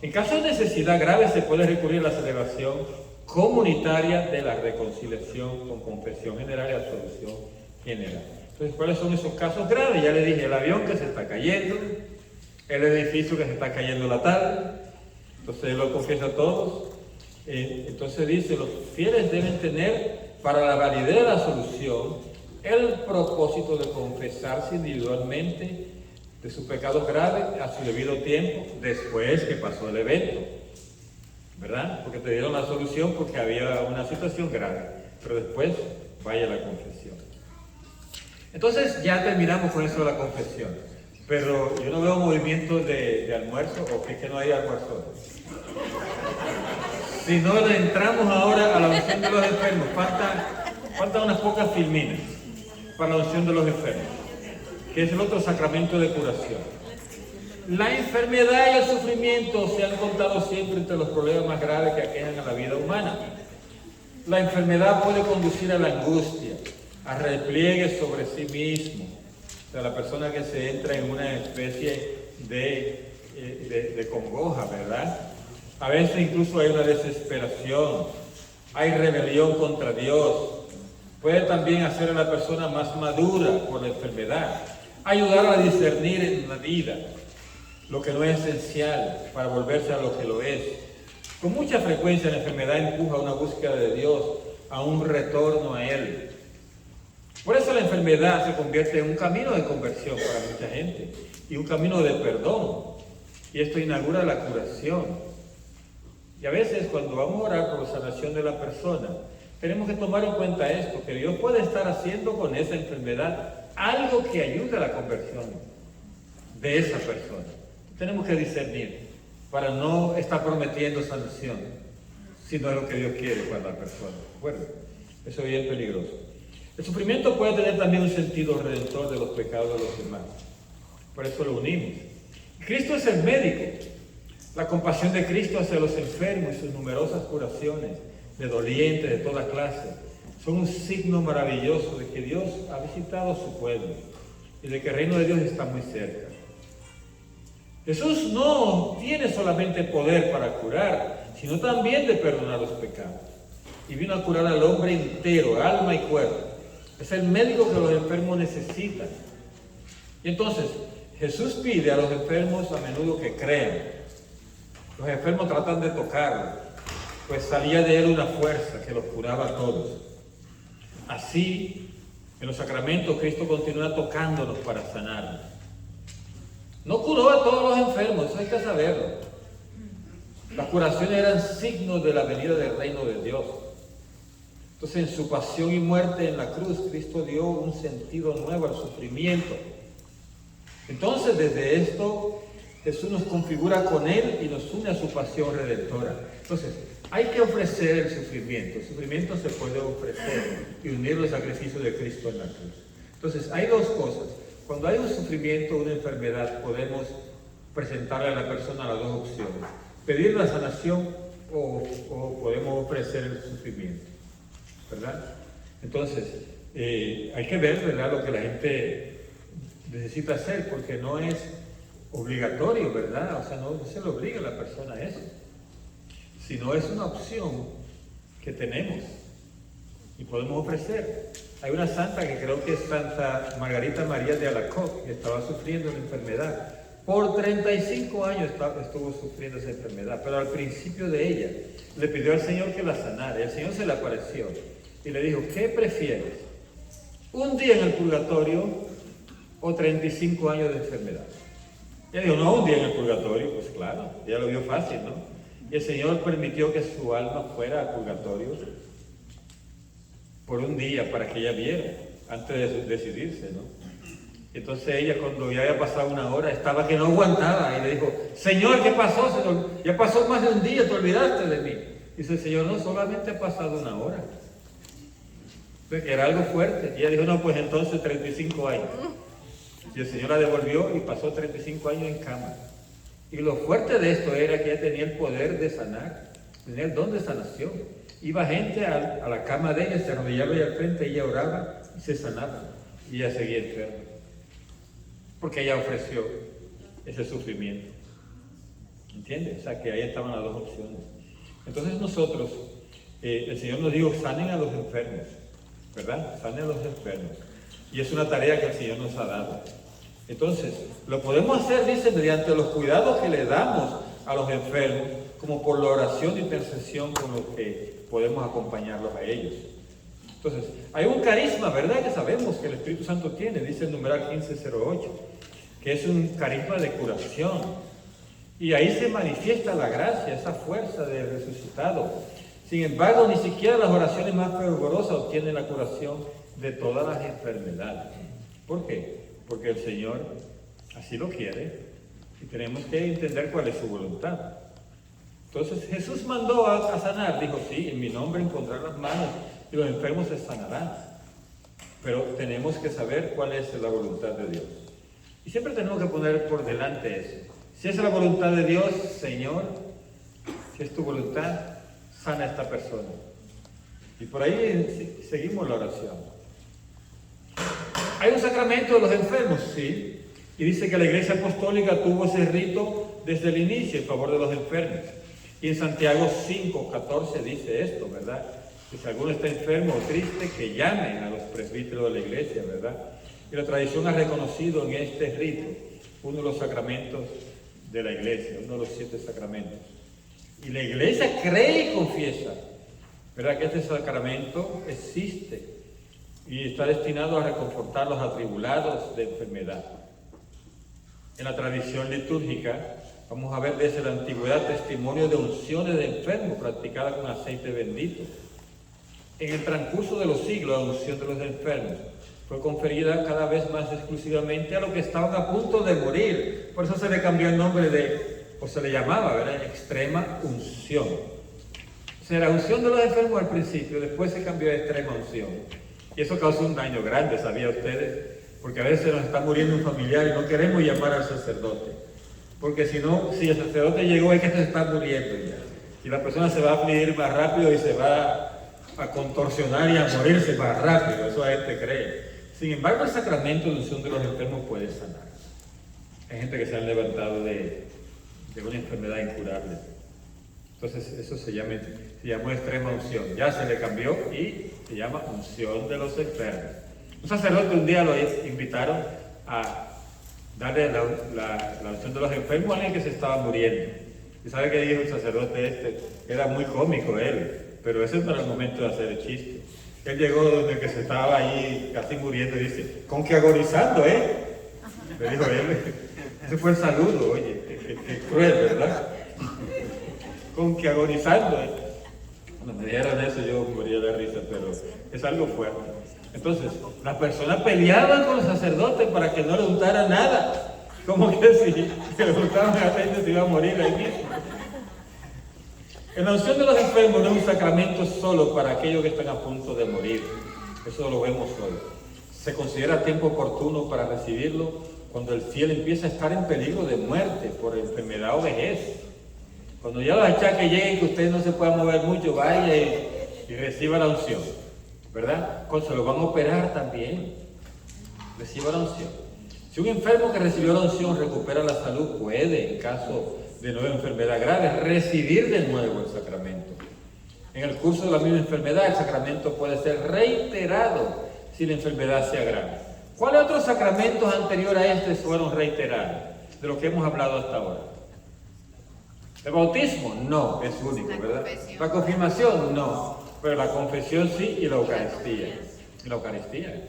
En caso de necesidad grave se puede recurrir a la celebración comunitaria de la reconciliación con confesión general y absolución general. Entonces, ¿cuáles son esos casos graves? Ya le dije, el avión que se está cayendo, el edificio que se está cayendo la tarde. Entonces él lo confiesa a todos. Entonces dice, los fieles deben tener para la validez de la solución el propósito de confesarse individualmente de sus pecados graves a su debido tiempo, después que pasó el evento, ¿verdad? Porque te dieron la solución porque había una situación grave, pero después vaya la confesión. Entonces ya terminamos con eso de la confesión, pero yo no veo movimiento de almuerzo, o que es que no hay almuerzo. Si no entramos ahora a la unción de los enfermos, faltan unas pocas filminas para la unción de los enfermos, que es el otro sacramento de curación. La enfermedad y el sufrimiento se han contado siempre entre los problemas más graves que aquejan a la vida humana. La enfermedad puede conducir a la angustia, a repliegue sobre sí mismo. O sea, la persona que se entra en una especie de congoja, ¿verdad? A veces incluso hay una desesperación, hay rebelión contra Dios. Puede también hacer a la persona más madura por la enfermedad, ayudarla a discernir en la vida lo que no es esencial para volverse a lo que lo es. Con mucha frecuencia la enfermedad empuja a una búsqueda de Dios, a un retorno a Él. Por eso la enfermedad se convierte en un camino de conversión para mucha gente y un camino de perdón. Y esto inaugura la curación. Y a veces cuando vamos a orar por la sanación de la persona, tenemos que tomar en cuenta esto, que Dios puede estar haciendo con esa enfermedad algo que ayude a la conversión de esa persona. Tenemos que discernir para no estar prometiendo sanación, sino lo que Dios quiere para la persona. Bueno, eso es bien peligroso. El sufrimiento puede tener también un sentido redentor de los pecados de los demás. Por eso lo unimos. Cristo es el médico. La compasión de Cristo hacia los enfermos y sus numerosas curaciones de dolientes de toda clase son un signo maravilloso de que Dios ha visitado a su pueblo y de que el reino de Dios está muy cerca. Jesús no tiene solamente poder para curar, sino también de perdonar los pecados. Y vino a curar al hombre entero, alma y cuerpo. Es el médico que los enfermos necesitan. Y entonces, Jesús pide a los enfermos a menudo que crean. Los enfermos tratan de tocarlo, pues salía de él una fuerza que los curaba a todos. Así, en los sacramentos, Cristo continúa tocándonos para sanarnos. No curó a todos los enfermos, eso hay que saberlo. Las curaciones eran signos de la venida del reino de Dios. Entonces, en su pasión y muerte en la cruz, Cristo dio un sentido nuevo al sufrimiento. Entonces, desde esto, Jesús nos configura con Él y nos une a su pasión redentora. Entonces, hay que ofrecer el sufrimiento. El sufrimiento se puede ofrecer y unirlo al sacrificio de Cristo en la cruz. Entonces, hay dos cosas. Cuando hay un sufrimiento o una enfermedad, podemos presentarle a la persona las dos opciones. Pedir la sanación o podemos ofrecer el sufrimiento. ¿Verdad? Entonces, hay que ver, ¿verdad?, lo que la gente necesita hacer, porque no es obligatorio, ¿verdad? O sea, no se le obliga a la persona a eso, sino es una opción que tenemos y podemos ofrecer. Hay una santa que creo que es Santa Margarita María de Alacoque, que estaba sufriendo una enfermedad. Por 35 años estuvo sufriendo esa enfermedad, pero al principio de ella le pidió al Señor que la sanara. El Señor se le apareció y le dijo: ¿qué prefieres? ¿Un día en el purgatorio o 35 años de enfermedad? Ella dijo: no, un día en el purgatorio. Pues claro, ella lo vio fácil, ¿no? Y el Señor permitió que su alma fuera al purgatorio por un día para que ella viera, antes de decidirse, ¿no? Entonces ella, cuando ya había pasado una hora, estaba que no aguantaba y le dijo: Señor, ¿qué pasó? Señor, ya pasó más de un día, te olvidaste de mí. Dice el Señor: no, solamente ha pasado una hora. Entonces, era algo fuerte. Y ella dijo: no, pues entonces 35 años. Y el Señor la devolvió y pasó 35 años en cama. Y lo fuerte de esto era que ella tenía el poder de sanar, tenía el don de sanación. Iba gente a la cama de ella, se arrodillaba ahí al frente, ella oraba y se sanaba. Y ella seguía enferma, porque ella ofreció ese sufrimiento. ¿Entiendes? O sea, que ahí estaban las dos opciones. Entonces nosotros, el Señor nos dijo: sanen a los enfermos, ¿verdad? Sanen a los enfermos. Y es una tarea que el Señor nos ha dado. Entonces, lo podemos hacer, dice, mediante los cuidados que le damos a los enfermos, como por la oración de intercesión con los que podemos acompañarlos a ellos. Entonces, hay un carisma, ¿verdad?, que sabemos que el Espíritu Santo tiene, dice el numeral 1508, que es un carisma de curación. Y ahí se manifiesta la gracia, esa fuerza del resucitado. Sin embargo, ni siquiera las oraciones más fervorosas obtienen la curación de todas las enfermedades. ¿Por qué? Porque el Señor así lo quiere y tenemos que entender cuál es su voluntad. Entonces Jesús mandó a sanar, dijo: sí, en mi nombre encontrar las manos y los enfermos se sanarán. Pero tenemos que saber cuál es la voluntad de Dios. Y siempre tenemos que poner por delante eso. Si es la voluntad de Dios, Señor, si es tu voluntad, sana a esta persona. Y por ahí seguimos la oración. ¿Hay un sacramento de los enfermos? Sí. Y dice que la Iglesia Apostólica tuvo ese rito desde el inicio en favor de los enfermos. Y en Santiago 5:14 dice esto, ¿verdad? Que si alguno está enfermo o triste, que llamen a los presbíteros de la Iglesia, ¿verdad? Y la tradición ha reconocido en este rito uno de los sacramentos de la Iglesia, uno de los 7 sacramentos. Y la Iglesia cree y confiesa, ¿verdad?, que este sacramento existe y está destinado a reconfortar a los atribulados de enfermedad. En la tradición litúrgica vamos a ver desde la antigüedad testimonio de unciones de enfermos practicadas con aceite bendito. En el transcurso de los siglos, la unción de los enfermos fue conferida cada vez más exclusivamente a los que estaban a punto de morir. Por eso se le cambió el nombre o se le llamaba, ¿verdad?, extrema unción. O sea, la unción de los enfermos al principio, después se cambió a extrema unción. Y eso causó un daño grande, ¿sabían ustedes? Porque a veces nos está muriendo un familiar y no queremos llamar al sacerdote. Porque si el sacerdote llegó es que se está muriendo ya. Y la persona se va a afligir más rápido y se va a contorsionar y a morirse más rápido. Eso la gente cree. Sin embargo, el sacramento de unción de los enfermos puede sanar. Hay gente que se han levantado de una enfermedad incurable. Entonces, eso se llamó extrema unción. Ya se le cambió y se llama unción de los enfermos. Un sacerdote un día lo invitaron a darle la unción de los enfermos a alguien que se estaba muriendo. ¿Y sabe qué dijo el sacerdote? Era muy cómico él, pero ese no era el momento de hacer el chiste. Él llegó donde que se estaba ahí casi muriendo y dice, con que agonizando, le dijo él. Ese fue el saludo, oye, qué cruel, ¿verdad? Con que agonizando, Cuando me dijeron eso yo moría de risa, pero es algo fuerte. Entonces, las personas peleaban con los sacerdotes para que no le untara nada. Como que si le untaban aceite se iba a morir ahí mismo. En la unción de los enfermos no es un sacramento solo para aquellos que están a punto de morir. Eso lo vemos hoy. Se considera tiempo oportuno para recibirlo cuando el fiel empieza a estar en peligro de muerte por enfermedad o vejez. Cuando ya los achaques lleguen que usted no se pueda mover mucho, vaya y reciba la unción, ¿verdad? Cuando se lo van a operar también, reciba la unción. Si un enfermo que recibió la unción recupera la salud, puede, en caso de nueva enfermedad grave, recibir de nuevo el sacramento. En el curso de la misma enfermedad, el sacramento puede ser reiterado si la enfermedad se agrava. ¿Cuáles otros sacramentos anteriores a este fueron reiterados? De lo que hemos hablado hasta ahora. ¿El bautismo? No, es único, ¿verdad? ¿La confirmación? No, pero la confesión sí, y la Eucaristía. Y la Eucaristía,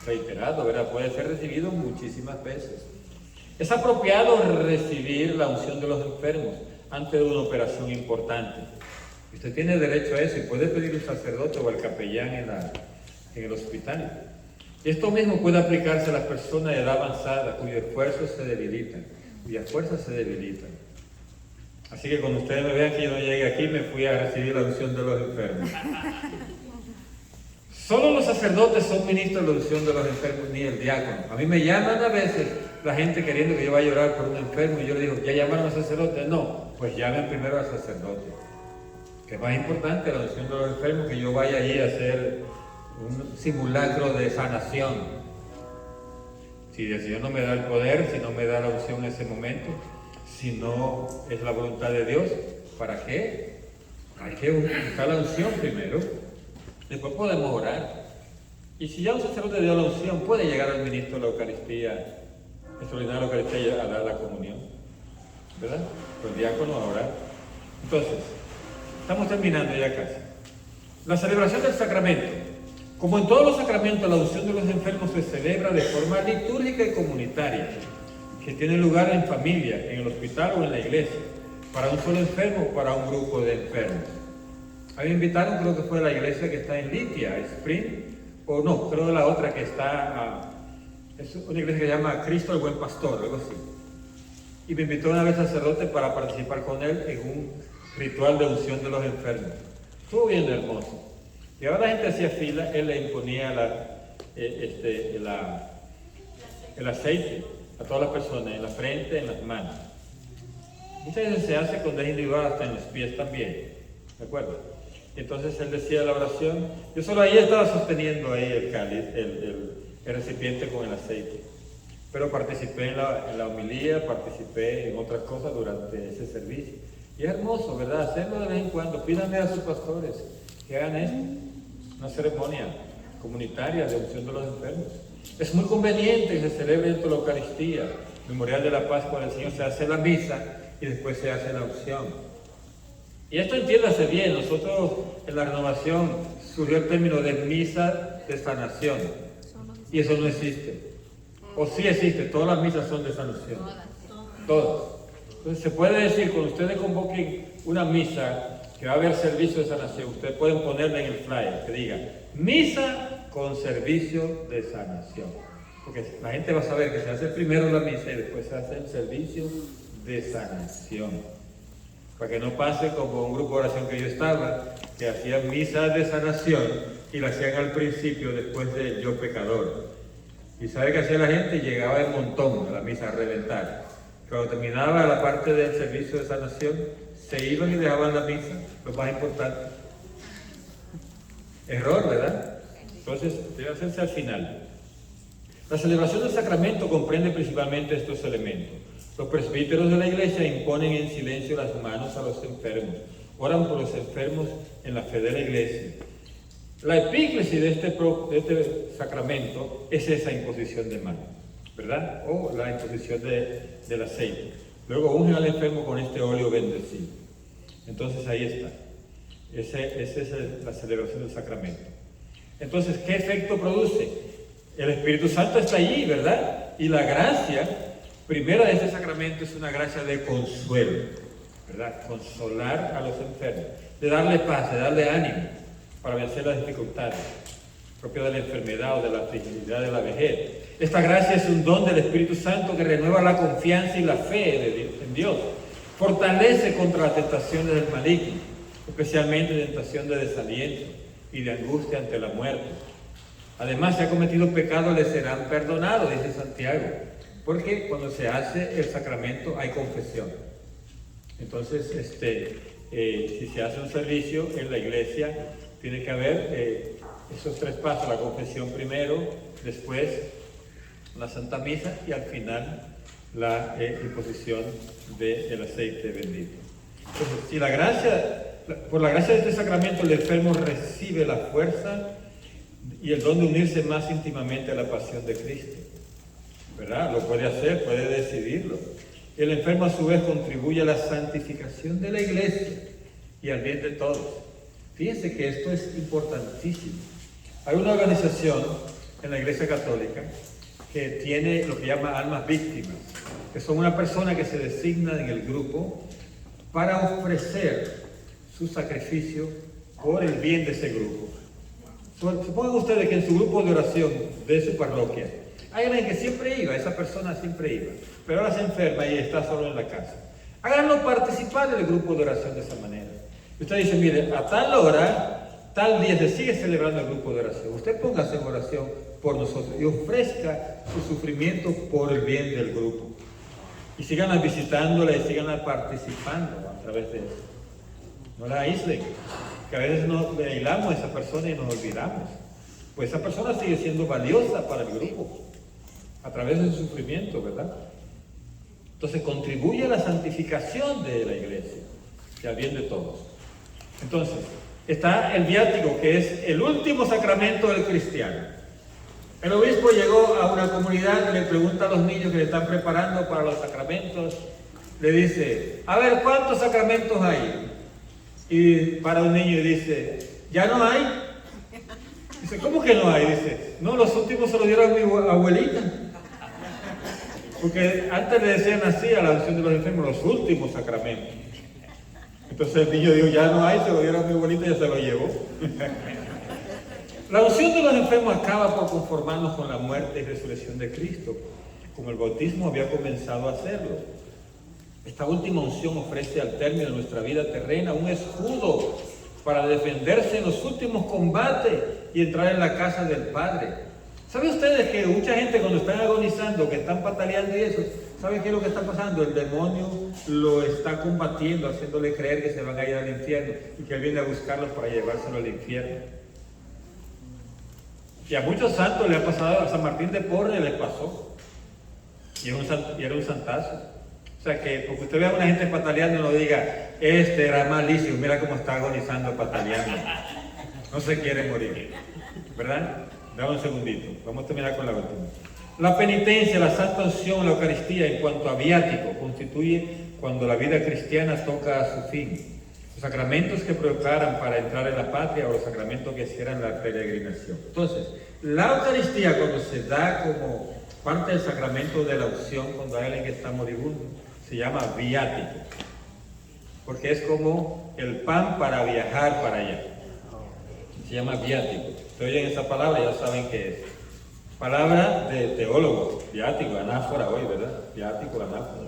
reiterado, ¿verdad? Puede ser recibido muchísimas veces. Es apropiado recibir la unción de los enfermos antes de una operación importante. Usted tiene derecho a eso y puede pedir al sacerdote o al capellán en el hospital. Esto mismo puede aplicarse a las personas de edad avanzada cuyos esfuerzos se debilitan, cuyas fuerzas se debilitan. Así que cuando ustedes me vean que yo no llegué aquí, me fui a recibir la unción de los enfermos. Solo los sacerdotes son ministros de la unción de los enfermos, ni el diácono. A mí me llaman a veces la gente queriendo que yo vaya a orar por un enfermo y yo le digo, ¿ya llamaron al sacerdote? No, pues llamen primero al sacerdote. Que es más importante la unción de los enfermos que yo vaya allí a hacer un simulacro de sanación. Si el Señor no me da el poder, si no me da la unción en ese momento, si no es la voluntad de Dios, ¿para qué? Hay que buscar la unción primero, después podemos orar. Y si ya un sacerdote dio la unción, puede llegar al ministro de la Eucaristía, extraordinaria la Eucaristía, a dar la comunión, ¿verdad? Con el diácono a orar. Entonces, estamos terminando ya casi. La celebración del sacramento. Como en todos los sacramentos, la unción de los enfermos se celebra de forma litúrgica y comunitaria, que tiene lugar en familia, en el hospital o en la iglesia, para un solo enfermo o para un grupo de enfermos. A mí me invitaron, creo que fue la iglesia que está en Litia, Spring, o no, creo de la otra que está, es una iglesia que se llama Cristo el Buen Pastor, algo así. Y me invitó una vez sacerdote para participar con él en un ritual de unción de los enfermos. Estuvo bien hermoso. Y ahora la gente hacía fila, él le imponía el aceite a todas las personas, en la frente, en las manos. Muchas veces se hace cuando es individual, hasta en los pies también, ¿de acuerdo? Entonces él decía la oración, yo solo ahí estaba sosteniendo ahí el cáliz, el recipiente con el aceite. Pero participé en la homilía, participé en otras cosas durante ese servicio. Y es hermoso, ¿verdad? Hacerlo de vez en cuando. Pídanle a sus pastores que hagan esto. Una ceremonia comunitaria de unción de los enfermos. Es muy conveniente que se celebre dentro de la Eucaristía, memorial de la Pascua del Señor. Se hace la misa y después se hace la unción. Y esto entiéndase bien. Nosotros en la renovación surgió el término de misa de sanación. Y eso no existe. O sí existe, todas las misas son de sanación. Todas. Entonces se puede decir, cuando ustedes convoquen una misa, que va a haber servicio de sanación, ustedes pueden ponerla en el flyer, que diga, misa con servicio de sanación. Porque la gente va a saber que se hace primero la misa y después se hace el servicio de sanación. Para que no pase como un grupo de oración que yo estaba, que hacían misa de sanación y la hacían al principio después de yo pecador. Y sabe qué hacía la gente, llegaba en montón a la misa a reventar. Cuando terminaba la parte del servicio de sanación, se iban y dejaban la misa, lo más importante. Error, ¿verdad? Entonces, debe hacerse al final. La celebración del sacramento comprende principalmente estos elementos. Los presbíteros de la iglesia imponen en silencio las manos a los enfermos, oran por los enfermos en la fe de la iglesia. La epíclesis de este sacramento es esa imposición de manos, ¿verdad? O la imposición del aceite. Luego ungen al enfermo con este óleo bendecido. Entonces ahí está. Esa es la celebración del sacramento. Entonces, ¿qué efecto produce? El Espíritu Santo está allí, ¿verdad? Y la gracia primera de este sacramento es una gracia de consuelo, ¿verdad? Consolar a los enfermos, de darle paz, de darle ánimo para vencer las dificultades propias de la enfermedad o de la fragilidad de la vejez. Esta gracia es un don del Espíritu Santo que renueva la confianza y la fe en Dios, fortalece contra las tentaciones del maligno, especialmente tentación de desaliento y de angustia ante la muerte. Además, si ha cometido pecado, le serán perdonados, dice Santiago, porque cuando se hace el sacramento hay confesión. Entonces, si se hace un servicio en la iglesia, tiene que haber esos tres pasos: la confesión primero, después la Santa Misa y al final la imposición del aceite bendito. Entonces, si por la gracia de este sacramento el enfermo recibe la fuerza y el don de unirse más íntimamente a la pasión de Cristo, ¿verdad? Lo puede hacer, puede decidirlo. El enfermo a su vez contribuye a la santificación de la iglesia y al bien de todos. Fíjense que esto es importantísimo. Hay una organización en la Iglesia Católica que tiene lo que llama almas víctimas, que son una persona que se designa en el grupo para ofrecer su sacrificio por el bien de ese grupo. Supongan ustedes que en su grupo de oración de su parroquia hay alguien que siempre iba, esa persona siempre iba, pero ahora se enferma y está solo en la casa. Háganlo participar del grupo de oración de esa manera. Y usted dice, mire, a tal hora, tal día se sigue celebrando el grupo de oración. Usted póngase en oración por nosotros y ofrezca su sufrimiento por el bien del grupo. Y sigan visitándola y sigan participando a través de eso. No la aíslen, que a veces le aislamos a esa persona y nos olvidamos. Pues esa persona sigue siendo valiosa para el grupo a través de su sufrimiento, ¿verdad? Entonces contribuye a la santificación de la iglesia y al bien de todos. Entonces, está el viático, que es el último sacramento del cristiano. El obispo llegó a una comunidad y le pregunta a los niños que le están preparando para los sacramentos, le dice, a ver, ¿cuántos sacramentos hay? Y para un niño dice, ¿ya no hay? Dice, ¿cómo que no hay? Dice, no, los últimos se los dieron a mi abuelita. Porque antes le decían así a la unción de los enfermos, los últimos sacramentos. Entonces el niño dijo, ya no hay, se lo dieron a mi abuelita y ya se lo llevó. La unción de los enfermos acaba por conformarnos con la muerte y resurrección de Cristo, como el bautismo había comenzado a hacerlo. Esta última unción ofrece al término de nuestra vida terrena un escudo para defenderse en los últimos combates y entrar en la casa del Padre. ¿Saben ustedes que mucha gente cuando están agonizando, que están pataleando y eso, ¿saben qué es lo que está pasando? El demonio lo está combatiendo, haciéndole creer que se van a ir al infierno y que él viene a buscarlos para llevárselo al infierno. Y a muchos santos le ha pasado, a San Martín de Porres les pasó. Y era un santazo. O sea que, porque usted vea a una gente pataleando y no diga, este era malísimo, mira cómo está agonizando pataleando. No se quiere morir. ¿Verdad? Dame un segundito. Vamos a terminar con la última. La penitencia, la santa unción, la Eucaristía en cuanto a viático constituye cuando la vida cristiana toca a su fin. Los sacramentos que preparan para entrar en la patria o los sacramentos que cierran la peregrinación. Entonces, la Eucaristía cuando se da como parte del sacramento de la unción, cuando hay alguien que está moribundo, se llama viático. Porque es como el pan para viajar para allá. Se llama viático. Ustedes oyen esa palabra, ya saben qué es. Palabra de teólogo, viático, anáfora hoy, ¿verdad? Viático, anáfora.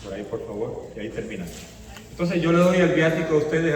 Por ahí, por favor, y ahí termina. Entonces yo le doy el viático a ustedes.